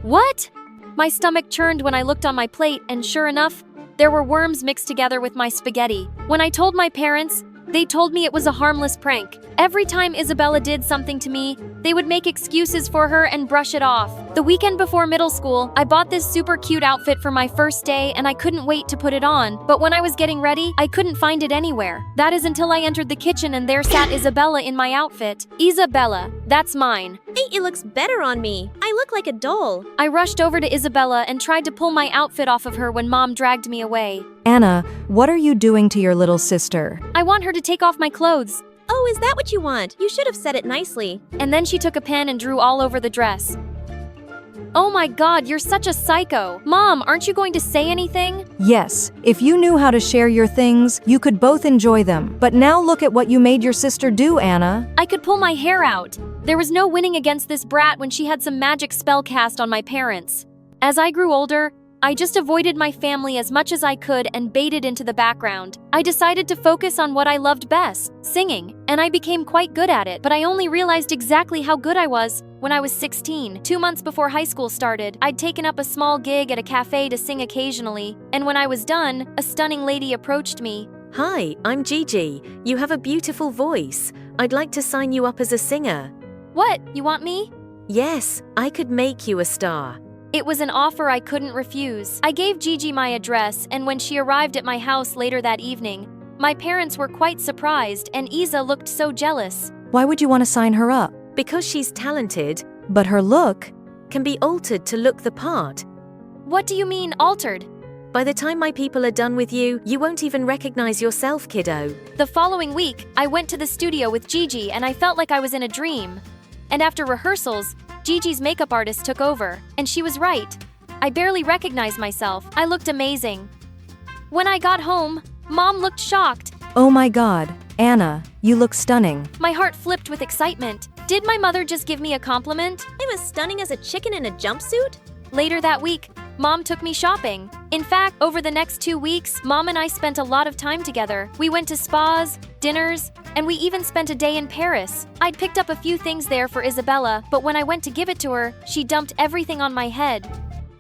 B: What? My stomach churned when I looked on my plate, and sure enough, there were worms mixed together with my spaghetti. When I told my parents, they told me it was a harmless prank. Every time Isabella did something to me, they would make excuses for her and brush it off. The weekend before middle school, I bought this super cute outfit for my first day and I couldn't wait to put it on, but when I was getting ready, I couldn't find it anywhere. That is until I entered the kitchen and there sat Isabella in my outfit. Isabella, that's mine.
F: Hey, it looks better on me. I look like a doll.
B: I rushed over to Isabella and tried to pull my outfit off of her when Mom dragged me away.
I: Anna, what are you doing to your little sister?
B: I want her to take off my clothes.
F: Oh, is that what you want? You should have said it nicely.
B: And then she took a pen and drew all over the dress. Oh my God, you're such a psycho. Mom, aren't you going to say anything?
I: Yes, if you knew how to share your things, you could both enjoy them. But now look at what you made your sister do, Anna.
B: I could pull my hair out. There was no winning against this brat when she had some magic spell cast on my parents. As I grew older, I just avoided my family as much as I could and baited into the background. I decided to focus on what I loved best, singing, and I became quite good at it, but I only realized exactly how good I was when I was 16. 2 months before high school started, I'd taken up a small gig at a cafe to sing occasionally, and when I was done, a stunning lady approached me.
C: Hi, I'm Gigi. You have a beautiful voice. I'd like to sign you up as a singer.
B: What, you want me?
C: Yes, I could make you a star.
B: It was an offer I couldn't refuse. I gave Gigi my address, and when she arrived at my house later that evening, my parents were quite surprised, and Isa looked so jealous.
I: Why would you want to sign her up?
C: Because she's talented.
I: But her look
C: can be altered to look the part.
B: What do you mean, altered?
C: By the time my people are done with you, you won't even recognize yourself, kiddo.
B: The following week, I went to the studio with Gigi, and I felt like I was in a dream. And after rehearsals, Gigi's makeup artist took over, and she was right. I barely recognized myself. I looked amazing. When I got home, Mom looked shocked.
I: Oh my God, Anna, you look stunning.
B: My heart flipped with excitement. Did my mother just give me a compliment?
F: I'm as stunning as a chicken in a jumpsuit?
B: Later that week, Mom took me shopping. In fact, over the next 2 weeks, Mom and I spent a lot of time together. We went to spas, dinners, and we even spent a day in Paris. I'd picked up a few things there for Isabella, but when I went to give it to her, she dumped everything on my head.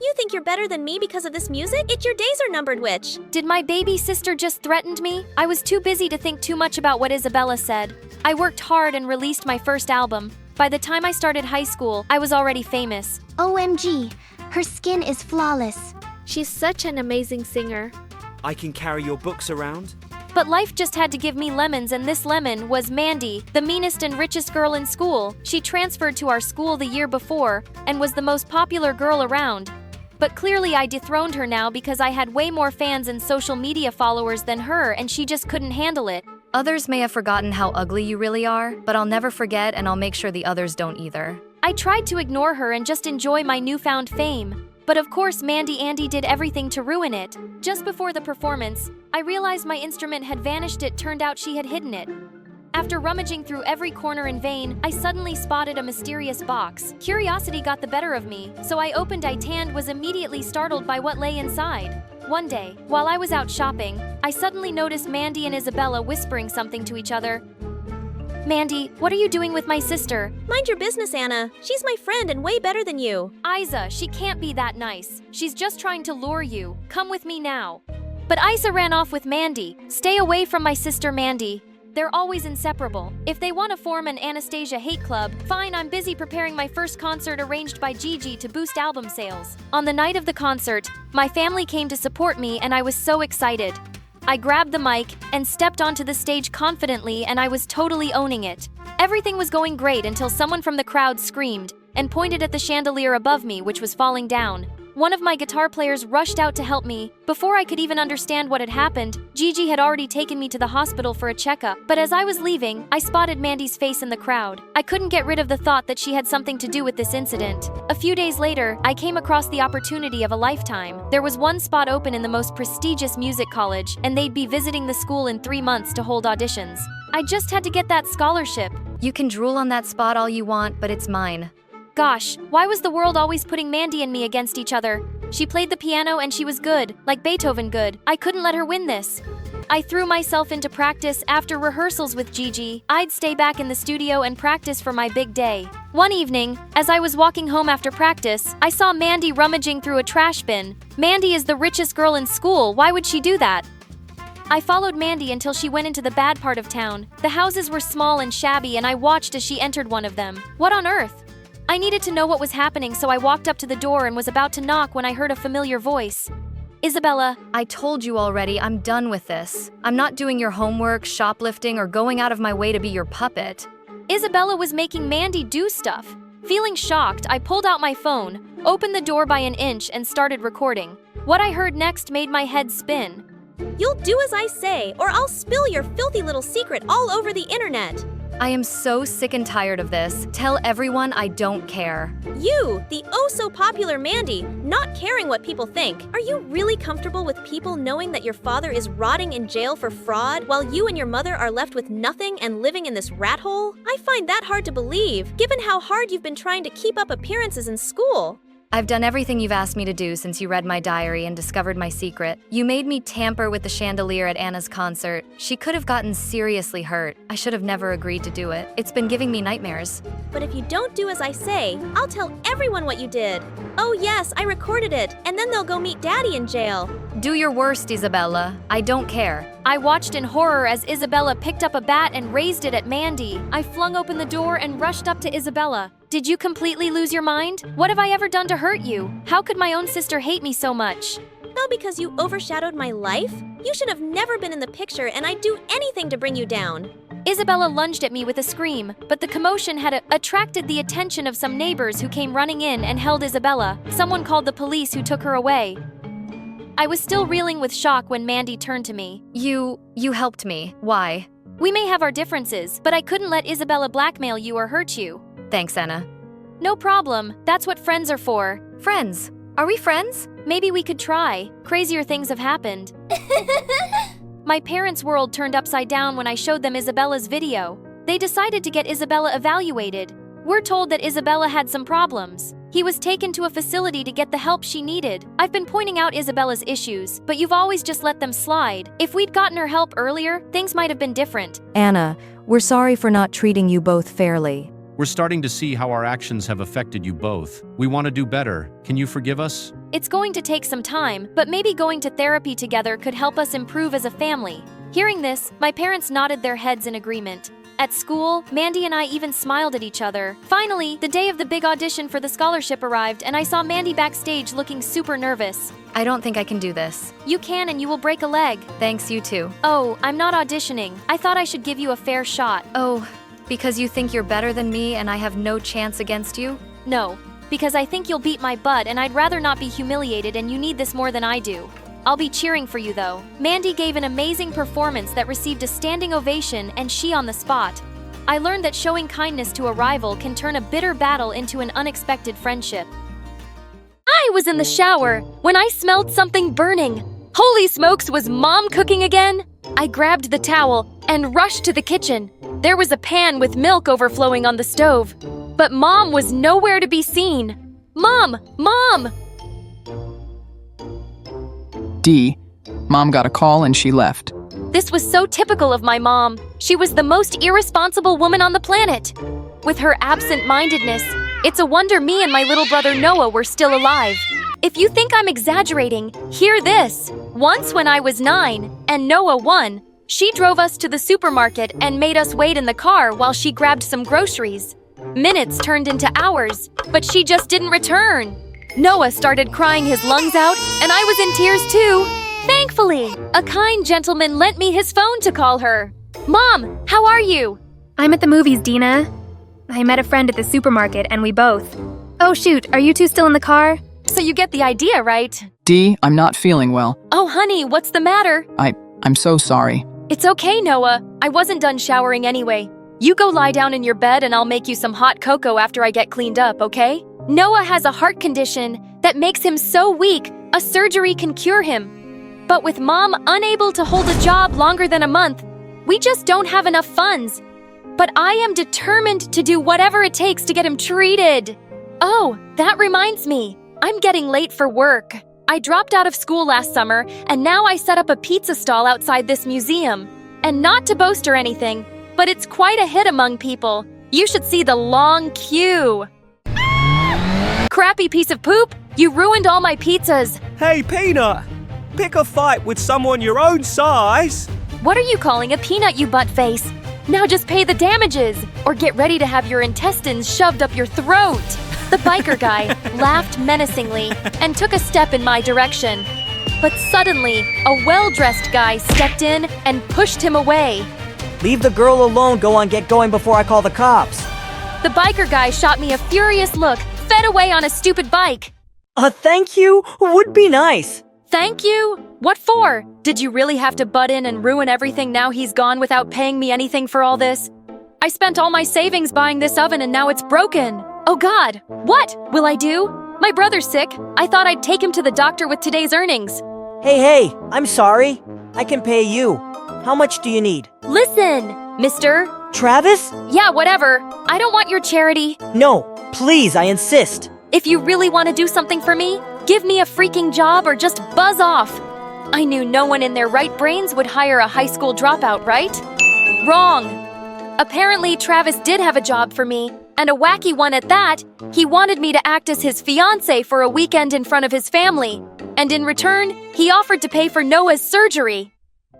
F: You think you're better than me because of this music? It's your days are numbered, witch.
B: Did my baby sister just threaten me? I was too busy to think too much about what Isabella said. I worked hard and released my first album. By the time I started high school, I was already famous.
H: OMG, her skin is flawless.
A: She's such an amazing singer.
P: I can carry your books around.
B: But life just had to give me lemons, and this lemon was Mandy, the meanest and richest girl in school. She transferred to our school the year before and was the most popular girl around. But clearly I dethroned her now because I had way more fans and social media followers than her, and she just couldn't handle it.
G: Others may have forgotten how ugly you really are, but I'll never forget, and I'll make sure the others don't either.
B: I tried to ignore her and just enjoy my newfound fame. But of course Mandy Andy did everything to ruin it. Just before the performance, I realized my instrument had vanished. It turned out she had hidden it. After rummaging through every corner in vain, I suddenly spotted a mysterious box. Curiosity got the better of me, so I opened it and was immediately startled by what lay inside. One day, while I was out shopping, I suddenly noticed Mandy and Isabella whispering something to each other. Mandy, what are you doing with my sister?
F: Mind your business, Anna. She's my friend and way better than you.
B: Isa, she can't be that nice. She's just trying to lure you. Come with me now. But Isa ran off with Mandy. Stay away from my sister, Mandy. they're always inseparable. If they want to form an Anastasia hate club, fine, I'm busy preparing my first concert arranged by Gigi to boost album sales. On the night of the concert, my family came to support me and I was so excited. I grabbed the mic and stepped onto the stage confidently and I was totally owning it. Everything was going great until someone from the crowd screamed and pointed at the chandelier above me, which was falling down. One of my guitar players rushed out to help me. Before I could even understand what had happened, Gigi had already taken me to the hospital for a checkup. But as I was leaving, I spotted Mandy's face in the crowd. I couldn't get rid of the thought that she had something to do with this incident. A few days later, I came across the opportunity of a lifetime. There was one spot open in the most prestigious music college, and they'd be visiting the school in 3 months to hold auditions. I just had to get that scholarship.
G: You can drool on that spot all you want, but it's mine.
B: Gosh, why was the world always putting Mandy and me against each other? She played the piano and she was good, like Beethoven good. I couldn't let her win this. I threw myself into practice after rehearsals with Gigi. I'd stay back in the studio and practice for my big day. One evening, as I was walking home after practice, I saw Mandy rummaging through a trash bin. Mandy is the richest girl in school, why would she do that? I followed Mandy until she went into the bad part of town. The houses were small and shabby and I watched as she entered one of them. What on earth? I needed to know what was happening, so I walked up to the door and was about to knock when I heard a familiar voice. Isabella.
G: I told you already, I'm done with this. I'm not doing your homework, shoplifting, or going out of my way to be your puppet.
B: Isabella was making Mandy do stuff. Feeling shocked, I pulled out my phone, opened the door by an inch, and started recording. What I heard next made my head spin.
F: You'll do as I say, or I'll spill your filthy little secret all over the internet.
G: I am so sick and tired of this. Tell everyone I don't care.
F: You, the oh-so-popular Mandy, not caring what people think. Are you really comfortable with people knowing that your father is rotting in jail for fraud, while you and your mother are left with nothing and living in this rat hole? I find that hard to believe, given how hard you've been trying to keep up appearances in school.
G: I've done everything you've asked me to do since you read my diary and discovered my secret. You made me tamper with the chandelier at Anna's concert. She could have gotten seriously hurt. I should have never agreed to do it. It's been giving me nightmares.
F: But if you don't do as I say, I'll tell everyone what you did. Oh yes, I recorded it, and then they'll go meet Daddy in jail.
G: Do your worst, Isabella. I don't care.
B: I watched in horror as Isabella picked up a bat and raised it at Mandy. I flung open the door and rushed up to Isabella. Did you completely lose your mind? What have I ever done to hurt you? How could my own sister hate me so much?
F: Well, because you overshadowed my life? You should have never been in the picture, and I'd do anything to bring you down.
B: Isabella lunged at me with a scream, but the commotion had attracted the attention of some neighbors who came running in and held Isabella. Someone called the police who took her away. I was still reeling with shock when Mandy turned to me.
G: You helped me. Why?
B: We may have our differences, but I couldn't let Isabella blackmail you or hurt you.
G: Thanks, Anna.
B: No problem. That's what friends are for.
G: Friends? Are we friends?
B: Maybe we could try. Crazier things have happened. My parents' world turned upside down when I showed them Isabella's video. They decided to get Isabella evaluated. We're told that Isabella had some problems. He was taken to a facility to get the help she needed. I've been pointing out Isabella's issues, but you've always just let them slide. If we'd gotten her help earlier, things might have been different.
I: Anna, we're sorry for not treating you both fairly.
K: We're starting to see how our actions have affected you both. We want to do better. Can you forgive us?
B: It's going to take some time, but maybe going to therapy together could help us improve as a family. Hearing this, my parents nodded their heads in agreement. At school, Mandy and I even smiled at each other. Finally, the day of the big audition for the scholarship arrived, and I saw Mandy backstage looking super nervous.
G: I don't think I can do this.
B: You can, and you will break a leg.
G: Thanks, you too.
B: Oh, I'm not auditioning. I thought I should give you a fair shot.
G: Oh, because you think you're better than me and I have no chance against you?
B: No, because I think you'll beat my butt and I'd rather not be humiliated, and you need this more than I do. I'll be cheering for you though. Mandy gave an amazing performance that received a standing ovation, and she on the spot. I learned that showing kindness to a rival can turn a bitter battle into an unexpected friendship. I was in the shower when I smelled something burning. Holy smokes, was Mom cooking again? I grabbed the towel and rushed to the kitchen. There was a pan with milk overflowing on the stove, but Mom was nowhere to be seen. Mom! Mom!
N: D. Mom got a call and she left.
B: This was so typical of my mom. She was the most irresponsible woman on the planet. With her absent-mindedness, it's a wonder me and my little brother Noah were still alive. If you think I'm exaggerating, hear this. Once when I was 9 and Noah 1, She drove us to the supermarket and made us wait in the car while she grabbed some groceries. Minutes turned into hours, but she just didn't return. Noah started crying his lungs out, and I was in tears too. Thankfully, a kind gentleman lent me his phone to call her. Mom, how are you?
M: I'm at the movies, Dina. I met a friend at the supermarket and we both. Oh shoot, are you two still in the car?
B: So you get the idea, right?
N: Dee, I'm not feeling well.
B: Oh honey, what's the matter?
N: I'm so sorry.
B: It's okay, Noah. I wasn't done showering anyway. You go lie down in your bed and I'll make you some hot cocoa after I get cleaned up, okay? Noah has a heart condition that makes him so weak, a surgery can cure him. But with Mom unable to hold a job longer than a month, we just don't have enough funds. But I am determined to do whatever it takes to get him treated. Oh, that reminds me. I'm getting late for work. I dropped out of school last summer, and now I set up a pizza stall outside this museum. And not to boast or anything, but it's quite a hit among people. You should see the long queue. Crappy piece of poop, you ruined all my pizzas.
P: Hey, Peanut! Pick a fight with someone your own size.
B: What are you calling a peanut, you butt-face? Now just pay the damages, or get ready to have your intestines shoved up your throat. The biker guy laughed menacingly and took a step in my direction. But suddenly, a well-dressed guy stepped in and pushed him away.
L: Leave the girl alone, get going before I call the cops.
B: The biker guy shot me a furious look, fed away on a stupid bike.
L: Thank you would be nice.
B: Thank you? What for? Did you really have to butt in and ruin everything now he's gone without paying me anything for all this? I spent all my savings buying this oven and now it's broken. Oh God, what will I do? My brother's sick. I thought I'd take him to the doctor with today's earnings.
L: Hey, I'm sorry. I can pay you. How much do you need?
B: Listen, mister.
L: Travis?
B: Yeah, whatever. I don't want your charity.
L: No, please, I insist.
B: If you really want to do something for me, give me a freaking job or just buzz off. I knew no one in their right brains would hire a high school dropout, right? Wrong. Apparently, Travis did have a job for me, and a wacky one at that. He wanted me to act as his fiancé for a weekend in front of his family, and in return, he offered to pay for Noah's surgery.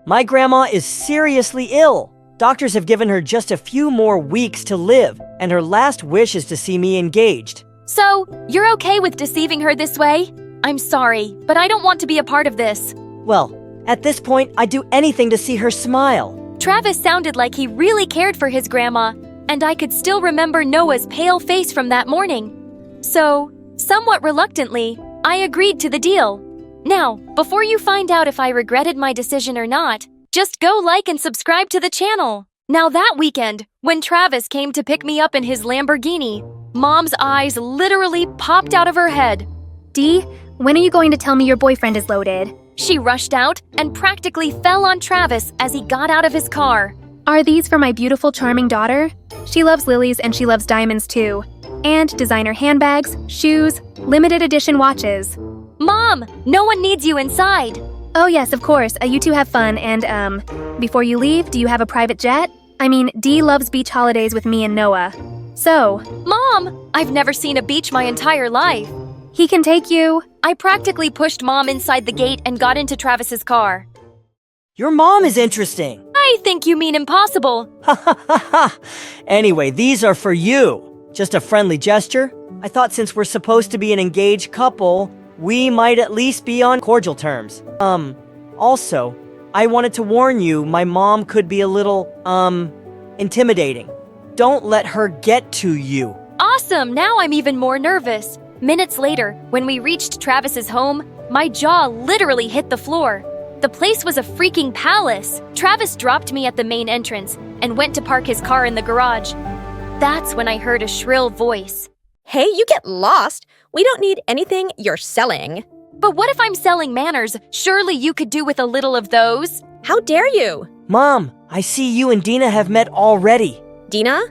L: My grandma is seriously ill. Doctors have given her just a few more weeks to live, and her last wish is to see me engaged.
B: So, you're okay with deceiving her this way? I'm sorry, but I don't want to be a part of this.
L: Well, at this point, I'd do anything to see her smile.
B: Travis sounded like he really cared for his grandma, and I could still remember Noah's pale face from that morning. So, somewhat reluctantly, I agreed to the deal. Now, before you find out if I regretted my decision or not, just go like and subscribe to the channel. Now that weekend, when Travis came to pick me up in his Lamborghini, Mom's eyes literally popped out of her head.
M: Dee, when are you going to tell me your boyfriend is loaded?
B: She rushed out and practically fell on Travis as he got out of his car.
M: Are these for my beautiful, charming daughter? She loves lilies and she loves diamonds too. And designer handbags, shoes, limited edition watches.
B: Mom, no one needs you inside.
M: Oh yes, of course. You two have fun and, before you leave, do you have a private jet? I mean, Dee loves beach holidays with me and Noah. So,
B: Mom, I've never seen a beach my entire life.
M: He can take you.
B: I practically pushed Mom inside the gate and got into Travis's car.
L: Your mom is interesting.
B: I think you mean impossible.
L: Ha ha ha ha. Anyway, these are for you. Just a friendly gesture. I thought since we're supposed to be an engaged couple, we might at least be on cordial terms. Also, I wanted to warn you, my mom could be a little, intimidating. Don't let her get to you.
B: Awesome, now I'm even more nervous. Minutes later, when we reached Travis's home, my jaw literally hit the floor. The place was a freaking palace. Travis dropped me at the main entrance and went to park his car in the garage. That's when I heard a shrill voice.
F: Hey, you get lost. We don't need anything you're selling.
B: But what if I'm selling manners? Surely you could do with a little of those.
F: How dare you?
L: Mom, I see you and Dina have met already.
F: Dina?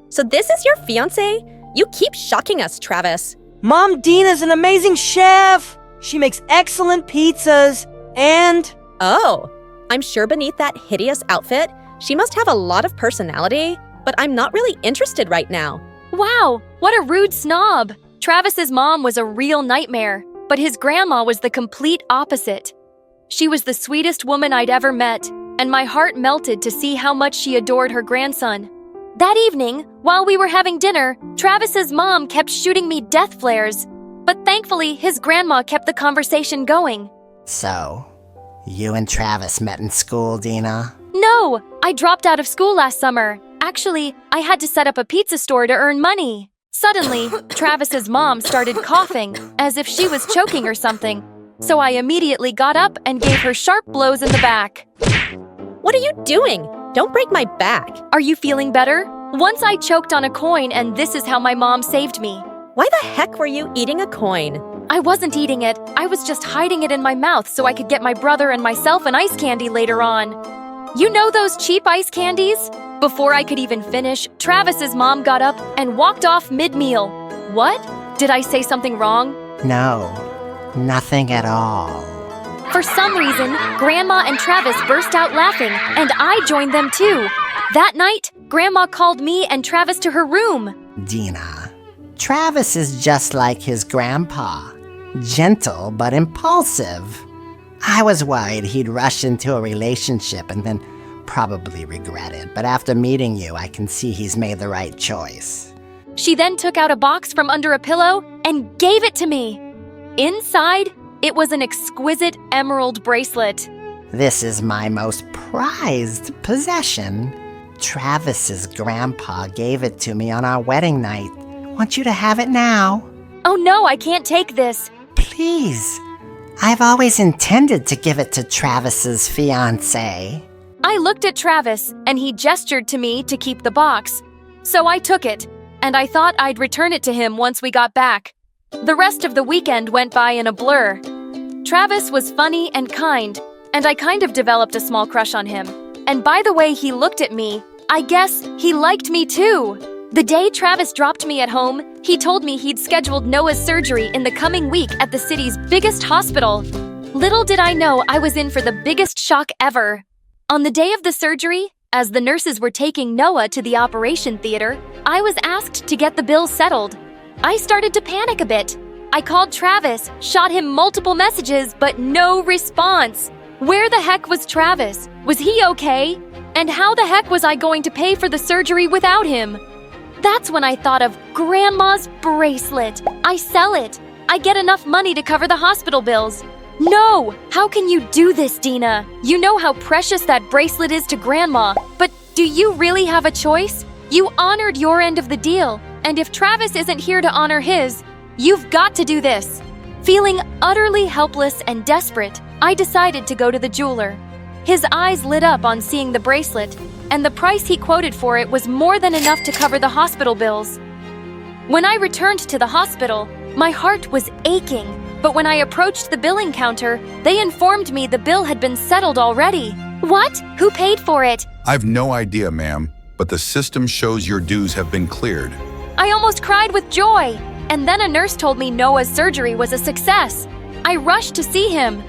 F: So this is your fiancé? You keep shocking us, Travis.
L: Mom, Dina's an amazing chef. She makes excellent pizzas and...
F: Oh, I'm sure beneath that hideous outfit, she must have a lot of personality, but I'm not really interested right now.
B: Wow, what a rude snob. Travis's mom was a real nightmare, but his grandma was the complete opposite. She was the sweetest woman I'd ever met, and my heart melted to see how much she adored her grandson. That evening, while we were having dinner, Travis's mom kept shooting me death flares. But thankfully, his grandma kept the conversation going.
O: So, you and Travis met in school, Dina?
B: No, I dropped out of school last summer. Actually, I had to set up a pizza store to earn money. Suddenly, Travis's mom started coughing, as if she was choking or something. So I immediately got up and gave her sharp blows in the back.
F: What are you doing? Don't break my back.
B: Are you feeling better? Once I choked on a coin, and this is how my mom saved me.
F: Why the heck were you eating a coin?
B: I wasn't eating it. I was just hiding it in my mouth so I could get my brother and myself an ice candy later on. You know those cheap ice candies? Before I could even finish, Travis's mom got up and walked off mid-meal. What? Did I say something wrong?
O: No, nothing at all.
B: For some reason, Grandma and Travis burst out laughing, and I joined them too. That night, Grandma called me and Travis to her room.
O: Dina, Travis is just like his grandpa. Gentle but impulsive. I was worried he'd rush into a relationship and then probably regret it, but after meeting you, I can see he's made the right choice.
B: She then took out a box from under a pillow and gave it to me. Inside, it was an exquisite emerald bracelet.
O: This is my most prized possession. Travis's grandpa gave it to me on our wedding night. Want you to have it now.
B: Oh no, I can't take this.
O: Please. I've always intended to give it to Travis's fiancé.
B: I looked at Travis, and he gestured to me to keep the box. So I took it, and I thought I'd return it to him once we got back. The rest of the weekend went by in a blur. Travis was funny and kind, and I kind of developed a small crush on him. And by the way he looked at me, I guess he liked me too. The day Travis dropped me at home, he told me he'd scheduled Noah's surgery in the coming week at the city's biggest hospital. Little did I know I was in for the biggest shock ever. On the day of the surgery, as the nurses were taking Noah to the operation theater, I was asked to get the bill settled. I started to panic a bit. I called Travis, shot him multiple messages, but no response. Where the heck was Travis? Was he okay? And how the heck was I going to pay for the surgery without him? That's when I thought of Grandma's bracelet. I sell it. I get enough money to cover the hospital bills. No! How can you do this, Dina? You know how precious that bracelet is to Grandma, but do you really have a choice? You honored your end of the deal, and if Travis isn't here to honor his, you've got to do this. Feeling utterly helpless and desperate, I decided to go to the jeweler. His eyes lit up on seeing the bracelet, and the price he quoted for it was more than enough to cover the hospital bills. When I returned to the hospital, my heart was aching, but when I approached the billing counter, they informed me the bill had been settled already. What? Who paid for it?
Q: I've no idea, ma'am, but the system shows your dues have been cleared.
B: I almost cried with joy, and then a nurse told me Noah's surgery was a success. I rushed to see him.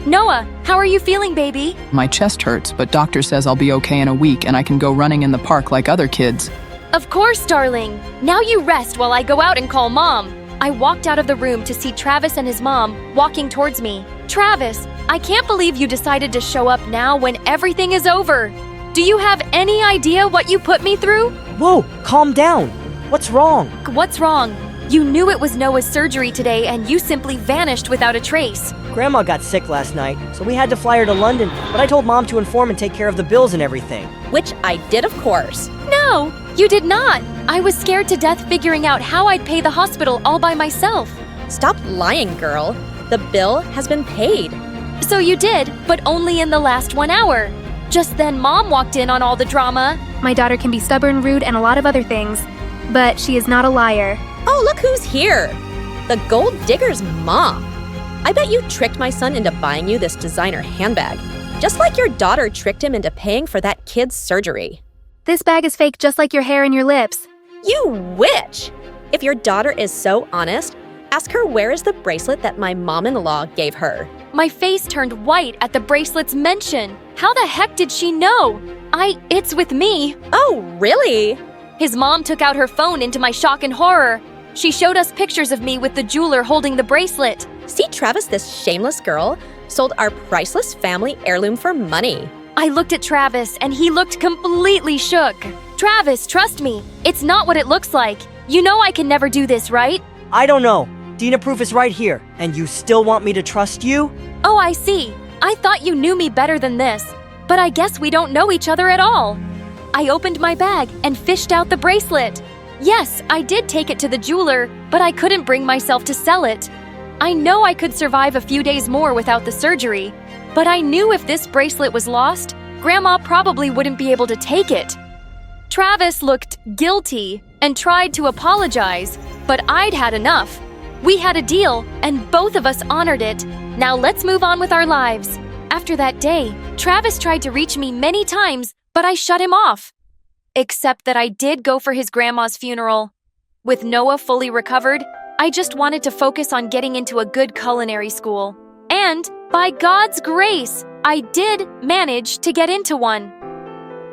B: Noah, how are you feeling, baby?
N: My chest hurts, but doctor says I'll be okay in a week and I can go running in the park like other kids.
B: Of course, darling. Now you rest while I go out and call Mom. I walked out of the room to see Travis and his mom walking towards me. Travis, I can't believe you decided to show up now when everything is over. Do you have any idea what you put me through?
L: Whoa, calm down. What's wrong?
B: What's wrong? You knew it was Noah's surgery today and you simply vanished without a trace.
L: Grandma got sick last night, so we had to fly her to London, but I told Mom to inform and take care of the bills and everything.
F: Which I did, of course.
B: No, you did not. I was scared to death figuring out how I'd pay the hospital all by myself.
F: Stop lying, girl. The bill has been paid.
B: So you did, but only in the last 1 hour. Just then Mom walked in on all the drama.
M: My daughter can be stubborn, rude, and a lot of other things, but she is not a liar.
F: Oh, look who's here! The gold digger's mom. I bet you tricked my son into buying you this designer handbag, just like your daughter tricked him into paying for that kid's surgery.
M: This bag is fake just like your hair and your lips.
F: You witch! If your daughter is so honest, ask her where is the bracelet that my mom-in-law gave her.
B: My face turned white at the bracelet's mention. How the heck did she know? It's with me.
F: Oh, really?
B: His mom took out her phone into my shock and horror. She showed us pictures of me with the jeweler holding the bracelet.
F: See, Travis, this shameless girl sold our priceless family heirloom for money.
B: I looked at Travis and he looked completely shook. Travis, trust me, it's not what it looks like. You know I can never do this, right?
L: I don't know. Dina proof is right here, and you still want me to trust you?
B: Oh, I see. I thought you knew me better than this, but I guess we don't know each other at all. I opened my bag and fished out the bracelet. Yes, I did take it to the jeweler, but I couldn't bring myself to sell it. I know I could survive a few days more without the surgery, but I knew if this bracelet was lost, Grandma probably wouldn't be able to take it. Travis looked guilty and tried to apologize, but I'd had enough. We had a deal, and both of us honored it. Now let's move on with our lives. After that day, Travis tried to reach me many times, but I shut him off. Except that I did go for his grandma's funeral. With Noah fully recovered, I just wanted to focus on getting into a good culinary school. And, by God's grace, I did manage to get into one.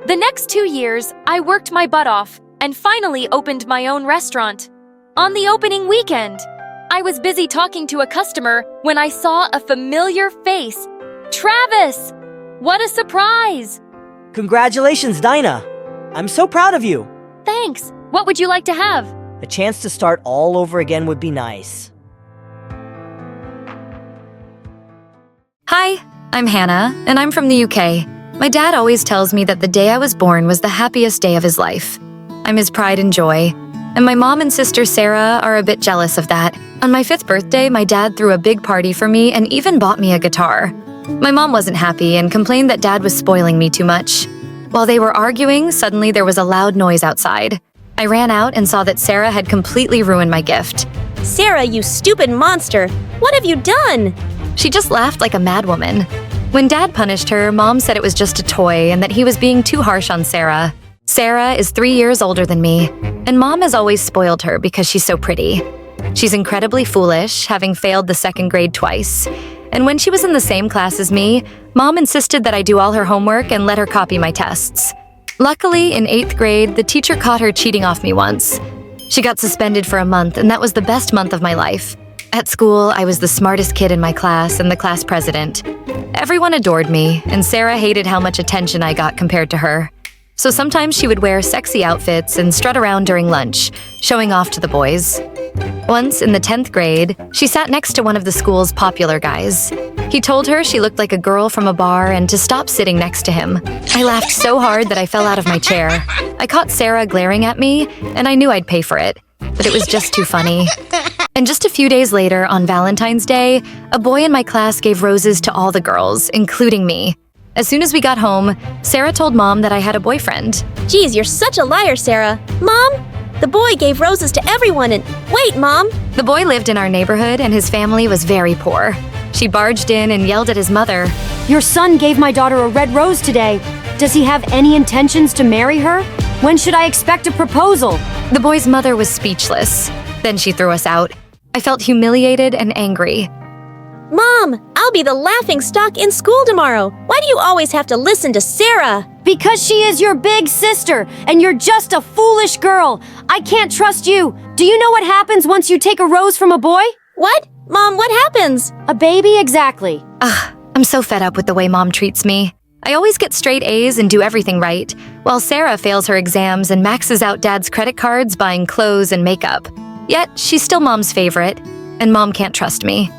B: The next 2 years, I worked my butt off and finally opened my own restaurant. On the opening weekend, I was busy talking to a customer when I saw a familiar face. Travis! What a surprise!
L: Congratulations, Dinah. I'm so proud of you.
B: Thanks. What would you like to have?
L: A chance to start all over again would be nice.
G: Hi, I'm Hannah, and I'm from the UK. My dad always tells me that the day I was born was the happiest day of his life. I'm his pride and joy, and my mom and sister Sarah are a bit jealous of that. On my 5th birthday, my dad threw a big party for me and even bought me a guitar. My mom wasn't happy and complained that dad was spoiling me too much. While they were arguing, suddenly there was a loud noise outside. I ran out and saw that Sarah had completely ruined my gift.
F: Sarah, you stupid monster! What have you done?
G: She just laughed like a madwoman. When Dad punished her, Mom said it was just a toy and that he was being too harsh on Sarah. Sarah is 3 years older than me, and Mom has always spoiled her because she's so pretty. She's incredibly foolish, having failed the 2nd grade twice. And when she was in the same class as me, Mom insisted that I do all her homework and let her copy my tests. Luckily, in 8th grade, the teacher caught her cheating off me once. She got suspended for a month, and that was the best month of my life. At school, I was the smartest kid in my class and the class president. Everyone adored me, and Sarah hated how much attention I got compared to her. So sometimes she would wear sexy outfits and strut around during lunch, showing off to the boys. Once, in the 10th grade, she sat next to one of the school's popular guys. He told her she looked like a girl from a bar and to stop sitting next to him. I laughed so hard that I fell out of my chair. I caught Sarah glaring at me, and I knew I'd pay for it. But it was just too funny. And just a few days later, on Valentine's Day, a boy in my class gave roses to all the girls, including me. As soon as we got home, Sarah told Mom that I had a boyfriend.
F: Geez, you're such a liar, Sarah. Mom? The boy gave roses to everyone and— Wait, Mom!
G: The boy lived in our neighborhood and his family was very poor. She barged in and yelled at his mother.
R: Your son gave my daughter a red rose today. Does he have any intentions to marry her? When should I expect a proposal?
G: The boy's mother was speechless. Then she threw us out. I felt humiliated and angry.
F: Mom, I'll be the laughing stock in school tomorrow. Why do you always have to listen to Sarah?
R: Because she is your big sister, and you're just a foolish girl. I can't trust you. Do you know what happens once you take a rose from a boy?
F: What? Mom, what happens?
R: A baby, exactly.
G: I'm so fed up with the way Mom treats me. I always get straight A's and do everything right, while Sarah fails her exams and maxes out Dad's credit cards buying clothes and makeup. Yet, she's still Mom's favorite, and Mom can't trust me.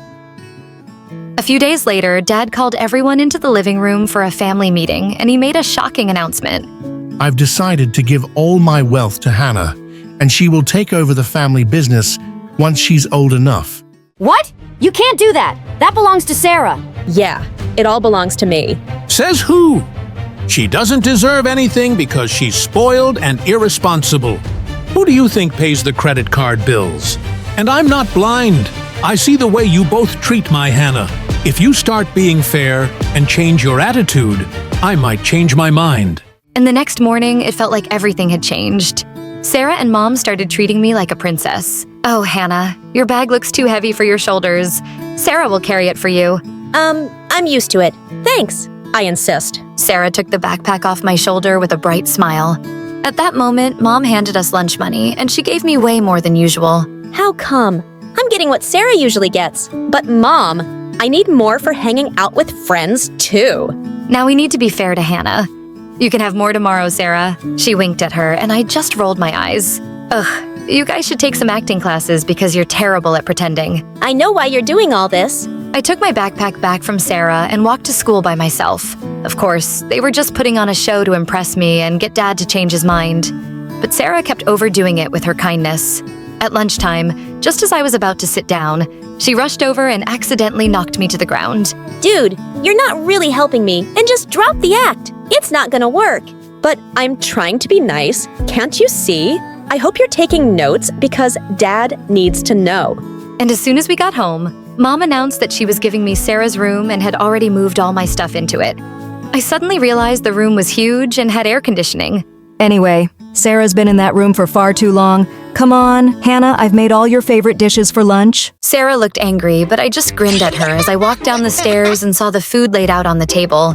G: A few days later, Dad called everyone into the living room for a family meeting, and he made a shocking announcement.
S: I've decided to give all my wealth to Hannah, and she will take over the family business once she's old enough.
R: What? You can't do that. That belongs to Sarah.
F: Yeah, it all belongs to me.
W: Says who? She doesn't deserve anything because she's spoiled and irresponsible. Who do you think pays the credit card bills? And I'm not blind. I see the way you both treat my Hannah. If you start being fair and change your attitude, I might change my mind.
G: And the next morning, it felt like everything had changed. Sarah and Mom started treating me like a princess. Oh, Hannah, your bag looks too heavy for your shoulders. Sarah will carry it for you.
F: I'm used to it. Thanks. I insist.
G: Sarah took the backpack off my shoulder with a bright smile. At that moment, Mom handed us lunch money, and she gave me way more than usual.
F: How come? I'm getting what Sarah usually gets. But Mom, I need more for hanging out with friends, too.
G: Now we need to be fair to Hannah. You can have more tomorrow, Sarah. She winked at her, and I just rolled my eyes. Ugh, you guys should take some acting classes because you're terrible at pretending.
F: I know why you're doing all this.
G: I took my backpack back from Sarah and walked to school by myself. Of course, they were just putting on a show to impress me and get Dad to change his mind. But Sarah kept overdoing it with her kindness. At lunchtime, just as I was about to sit down, she rushed over and accidentally knocked me to the ground.
F: Dude, you're not really helping me, and just drop the act. It's not gonna work. But I'm trying to be nice. Can't you see? I hope you're taking notes because Dad needs to know.
G: And as soon as we got home, Mom announced that she was giving me Sarah's room and had already moved all my stuff into it. I suddenly realized the room was huge and had air conditioning.
I: Anyway, Sarah's been in that room for far too long. Come on, Hannah, I've made all your favorite dishes for lunch.
G: Sarah looked angry, but I just grinned at her as I walked down the stairs and saw the food laid out on the table.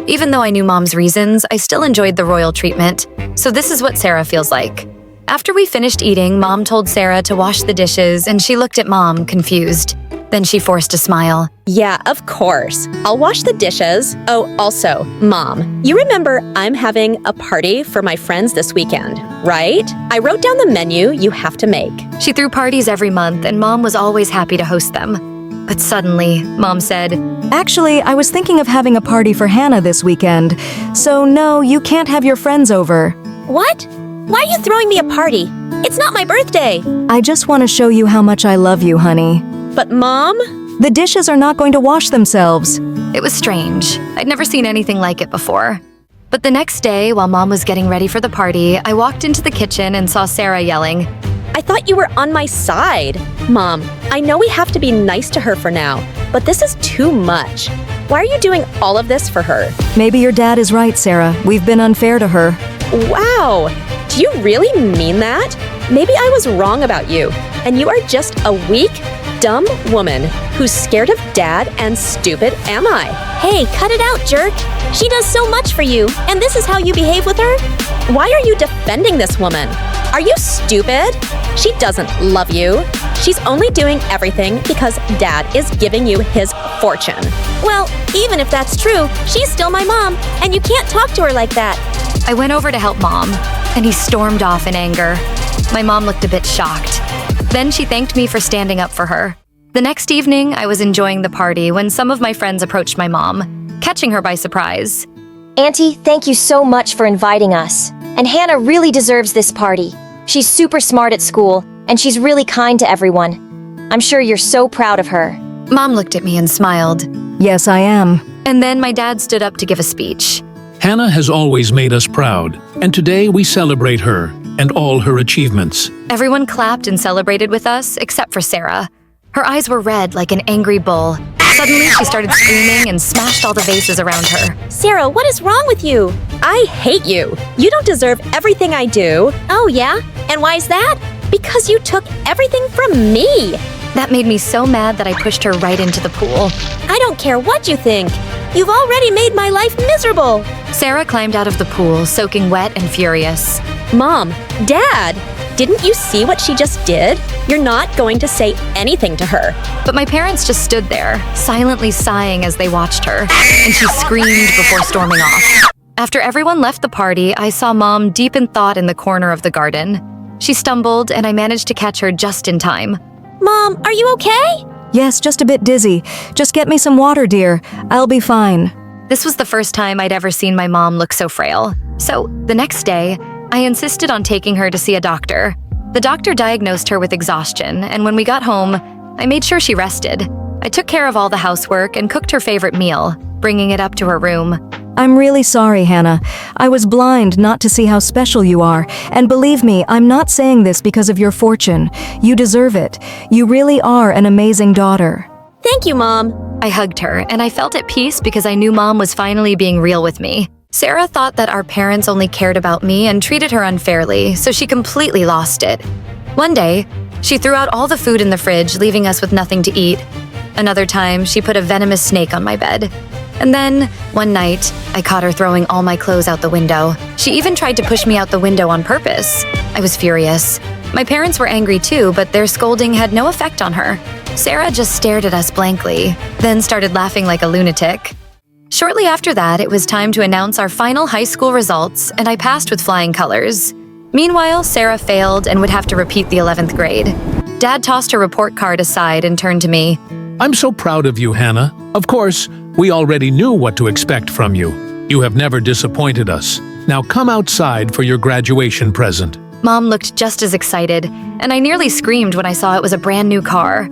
G: Even though I knew Mom's reasons, I still enjoyed the royal treatment. So this is what Sarah feels like. After we finished eating, Mom told Sarah to wash the dishes, and she looked at Mom, confused. Then she forced a smile.
F: Yeah, of course. I'll wash the dishes. Oh, also, Mom, you remember I'm having a party for my friends this weekend, right? I wrote down the menu you have to make.
G: She threw parties every month, and Mom was always happy to host them. But suddenly, Mom said,
I: Actually, I was thinking of having a party for Hannah this weekend. So no, you can't have your friends over.
F: What? Why are you throwing me a party? It's not my birthday.
I: I just want to show you how much I love you, honey.
F: But Mom?
I: The dishes are not going to wash themselves.
G: It was strange. I'd never seen anything like it before. But the next day, while Mom was getting ready for the party, I walked into the kitchen and saw Sarah yelling.
F: I thought you were on my side. Mom, I know we have to be nice to her for now, but this is too much. Why are you doing all of this for her?
I: Maybe your dad is right, Sarah. We've been unfair to her.
F: Wow! Do you really mean that? Maybe I was wrong about you, and you are just a weak, dumb woman who's scared of Dad and stupid am I? Hey, cut it out, jerk! She does so much for you, and this is how you behave with her? Why are you defending this woman? Are you stupid? She doesn't love you. She's only doing everything because Dad is giving you his fortune. Well, even if that's true, she's still my mom, and you can't talk to her like that.
G: I went over to help Mom, and he stormed off in anger. My mom looked a bit shocked. Then she thanked me for standing up for her. The next evening, I was enjoying the party when some of my friends approached my mom, catching her by surprise.
E: Auntie, thank you so much for inviting us. And Hannah really deserves this party. She's super smart at school, and she's really kind to everyone. I'm sure you're so proud of her.
G: Mom looked at me and smiled.
I: Yes, I am.
G: And then my dad stood up to give a speech.
W: Hannah has always made us proud, and today we celebrate her and all her achievements.
G: Everyone clapped and celebrated with us, except for Sarah. Her eyes were red like an angry bull. Suddenly, she started screaming and smashed all the vases around her.
F: Sarah, what is wrong with you? I hate you. You don't deserve everything I do. Oh, yeah? And why is that? Because you took everything from me.
G: That made me so mad that I pushed her right into the pool.
F: I don't care what you think. You've already made my life miserable.
G: Sarah climbed out of the pool, soaking wet and furious.
F: Mom, Dad, didn't you see what she just did? You're not going to say anything to her.
G: But my parents just stood there, silently sighing as they watched her, and she screamed before storming off. After everyone left the party, I saw Mom deep in thought in the corner of the garden. She stumbled, and I managed to catch her just in time.
F: Mom, are you okay?
I: Yes, just a bit dizzy. Just get me some water, dear. I'll be fine.
G: This was the first time I'd ever seen my mom look so frail. So, the next day, I insisted on taking her to see a doctor. The doctor diagnosed her with exhaustion, and when we got home, I made sure she rested. I took care of all the housework and cooked her favorite meal, bringing it up to her room.
I: I'm really sorry, Hannah. I was blind not to see how special you are, and believe me, I'm not saying this because of your fortune. You deserve it. You really are an amazing daughter.
F: Thank you, Mom.
G: I hugged her, and I felt at peace because I knew Mom was finally being real with me. Sarah thought that our parents only cared about me and treated her unfairly, so she completely lost it. One day, she threw out all the food in the fridge, leaving us with nothing to eat. Another time, she put a venomous snake on my bed. And then, one night, I caught her throwing all my clothes out the window. She even tried to push me out the window on purpose. I was furious. My parents were angry too, but their scolding had no effect on her. Sarah just stared at us blankly, then started laughing like a lunatic. Shortly after that, it was time to announce our final high school results, and I passed with flying colors. Meanwhile, Sarah failed and would have to repeat the 11th grade. Dad tossed her report card aside and turned to me.
W: I'm so proud of you, Hannah. Of course, we already knew what to expect from you. You have never disappointed us. Now come outside for your graduation present.
G: Mom looked just as excited, and I nearly screamed when I saw it was a brand new car.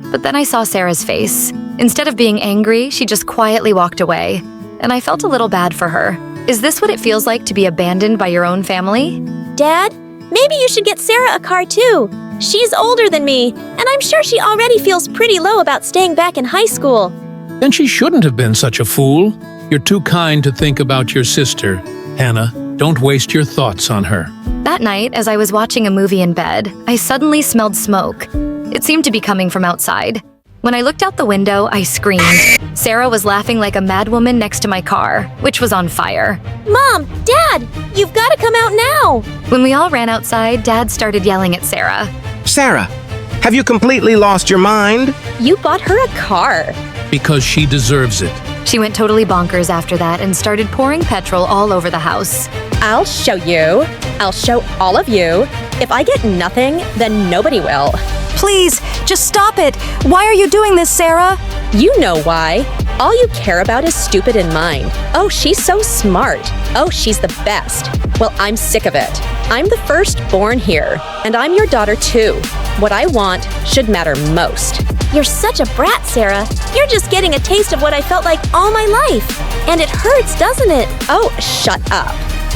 G: But then I saw Sarah's face. Instead of being angry, she just quietly walked away, and I felt a little bad for her. Is this what it feels like to be abandoned by your own family?
F: Dad, maybe you should get Sarah a car too. She's older than me, and I'm sure she already feels pretty low about staying back in high school.
W: Then she shouldn't have been such a fool. You're too kind to think about your sister. Hannah, don't waste your thoughts on her.
G: That night, as I was watching a movie in bed, I suddenly smelled smoke. It seemed to be coming from outside. When I looked out the window, I screamed. Sarah was laughing like a madwoman next to my car, which was on fire.
F: Mom! Dad! You've got to come out now!
G: When we all ran outside, Dad started yelling at Sarah.
D: Sarah, have you completely lost your mind?
F: You bought her a car.
W: Because she deserves it.
G: She went totally bonkers after that and started pouring petrol all over the house.
F: I'll show you. I'll show all of you. If I get nothing, then nobody will.
I: Please, just stop it. Why are you doing this, Sarah?
F: You know why. All you care about is stupid in mind. Oh, she's so smart. Oh, she's the best. Well, I'm sick of it. I'm the firstborn here, and I'm your daughter too. What I want should matter most. You're such a brat, Sarah. You're just getting a taste of what I felt like all my life. And it hurts, doesn't it? Oh, shut up.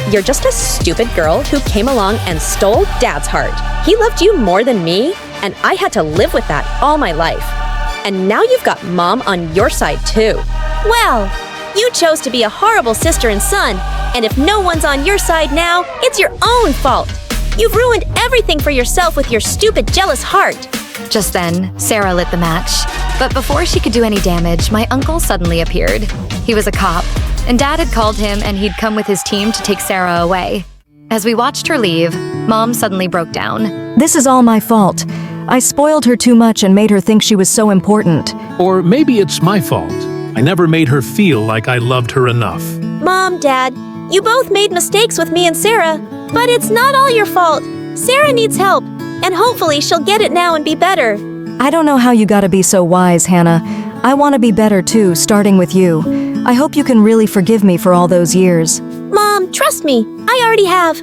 F: You're just a stupid girl who came along and stole Dad's heart. He loved you more than me, and I had to live with that all my life. And now you've got Mom on your side too. Well, you chose to be a horrible sister and son, and if no one's on your side now, it's your own fault. You've ruined everything for yourself with your stupid, jealous heart.
G: Just then, Sarah lit the match. But before she could do any damage, my uncle suddenly appeared. He was a cop, and Dad had called him and he'd come with his team to take Sarah away. As we watched her leave, Mom suddenly broke down.
I: This is all my fault. I spoiled her too much and made her think she was so important.
W: Or maybe it's my fault. I never made her feel like I loved her enough.
F: Mom, Dad, you both made mistakes with me and Sarah, but it's not all your fault. Sarah needs help, and hopefully she'll get it now and be better.
I: I don't know how you gotta be so wise, Hannah. I want to be better too, starting with you. I hope you can really forgive me for all those years.
F: Mom, trust me, I already have.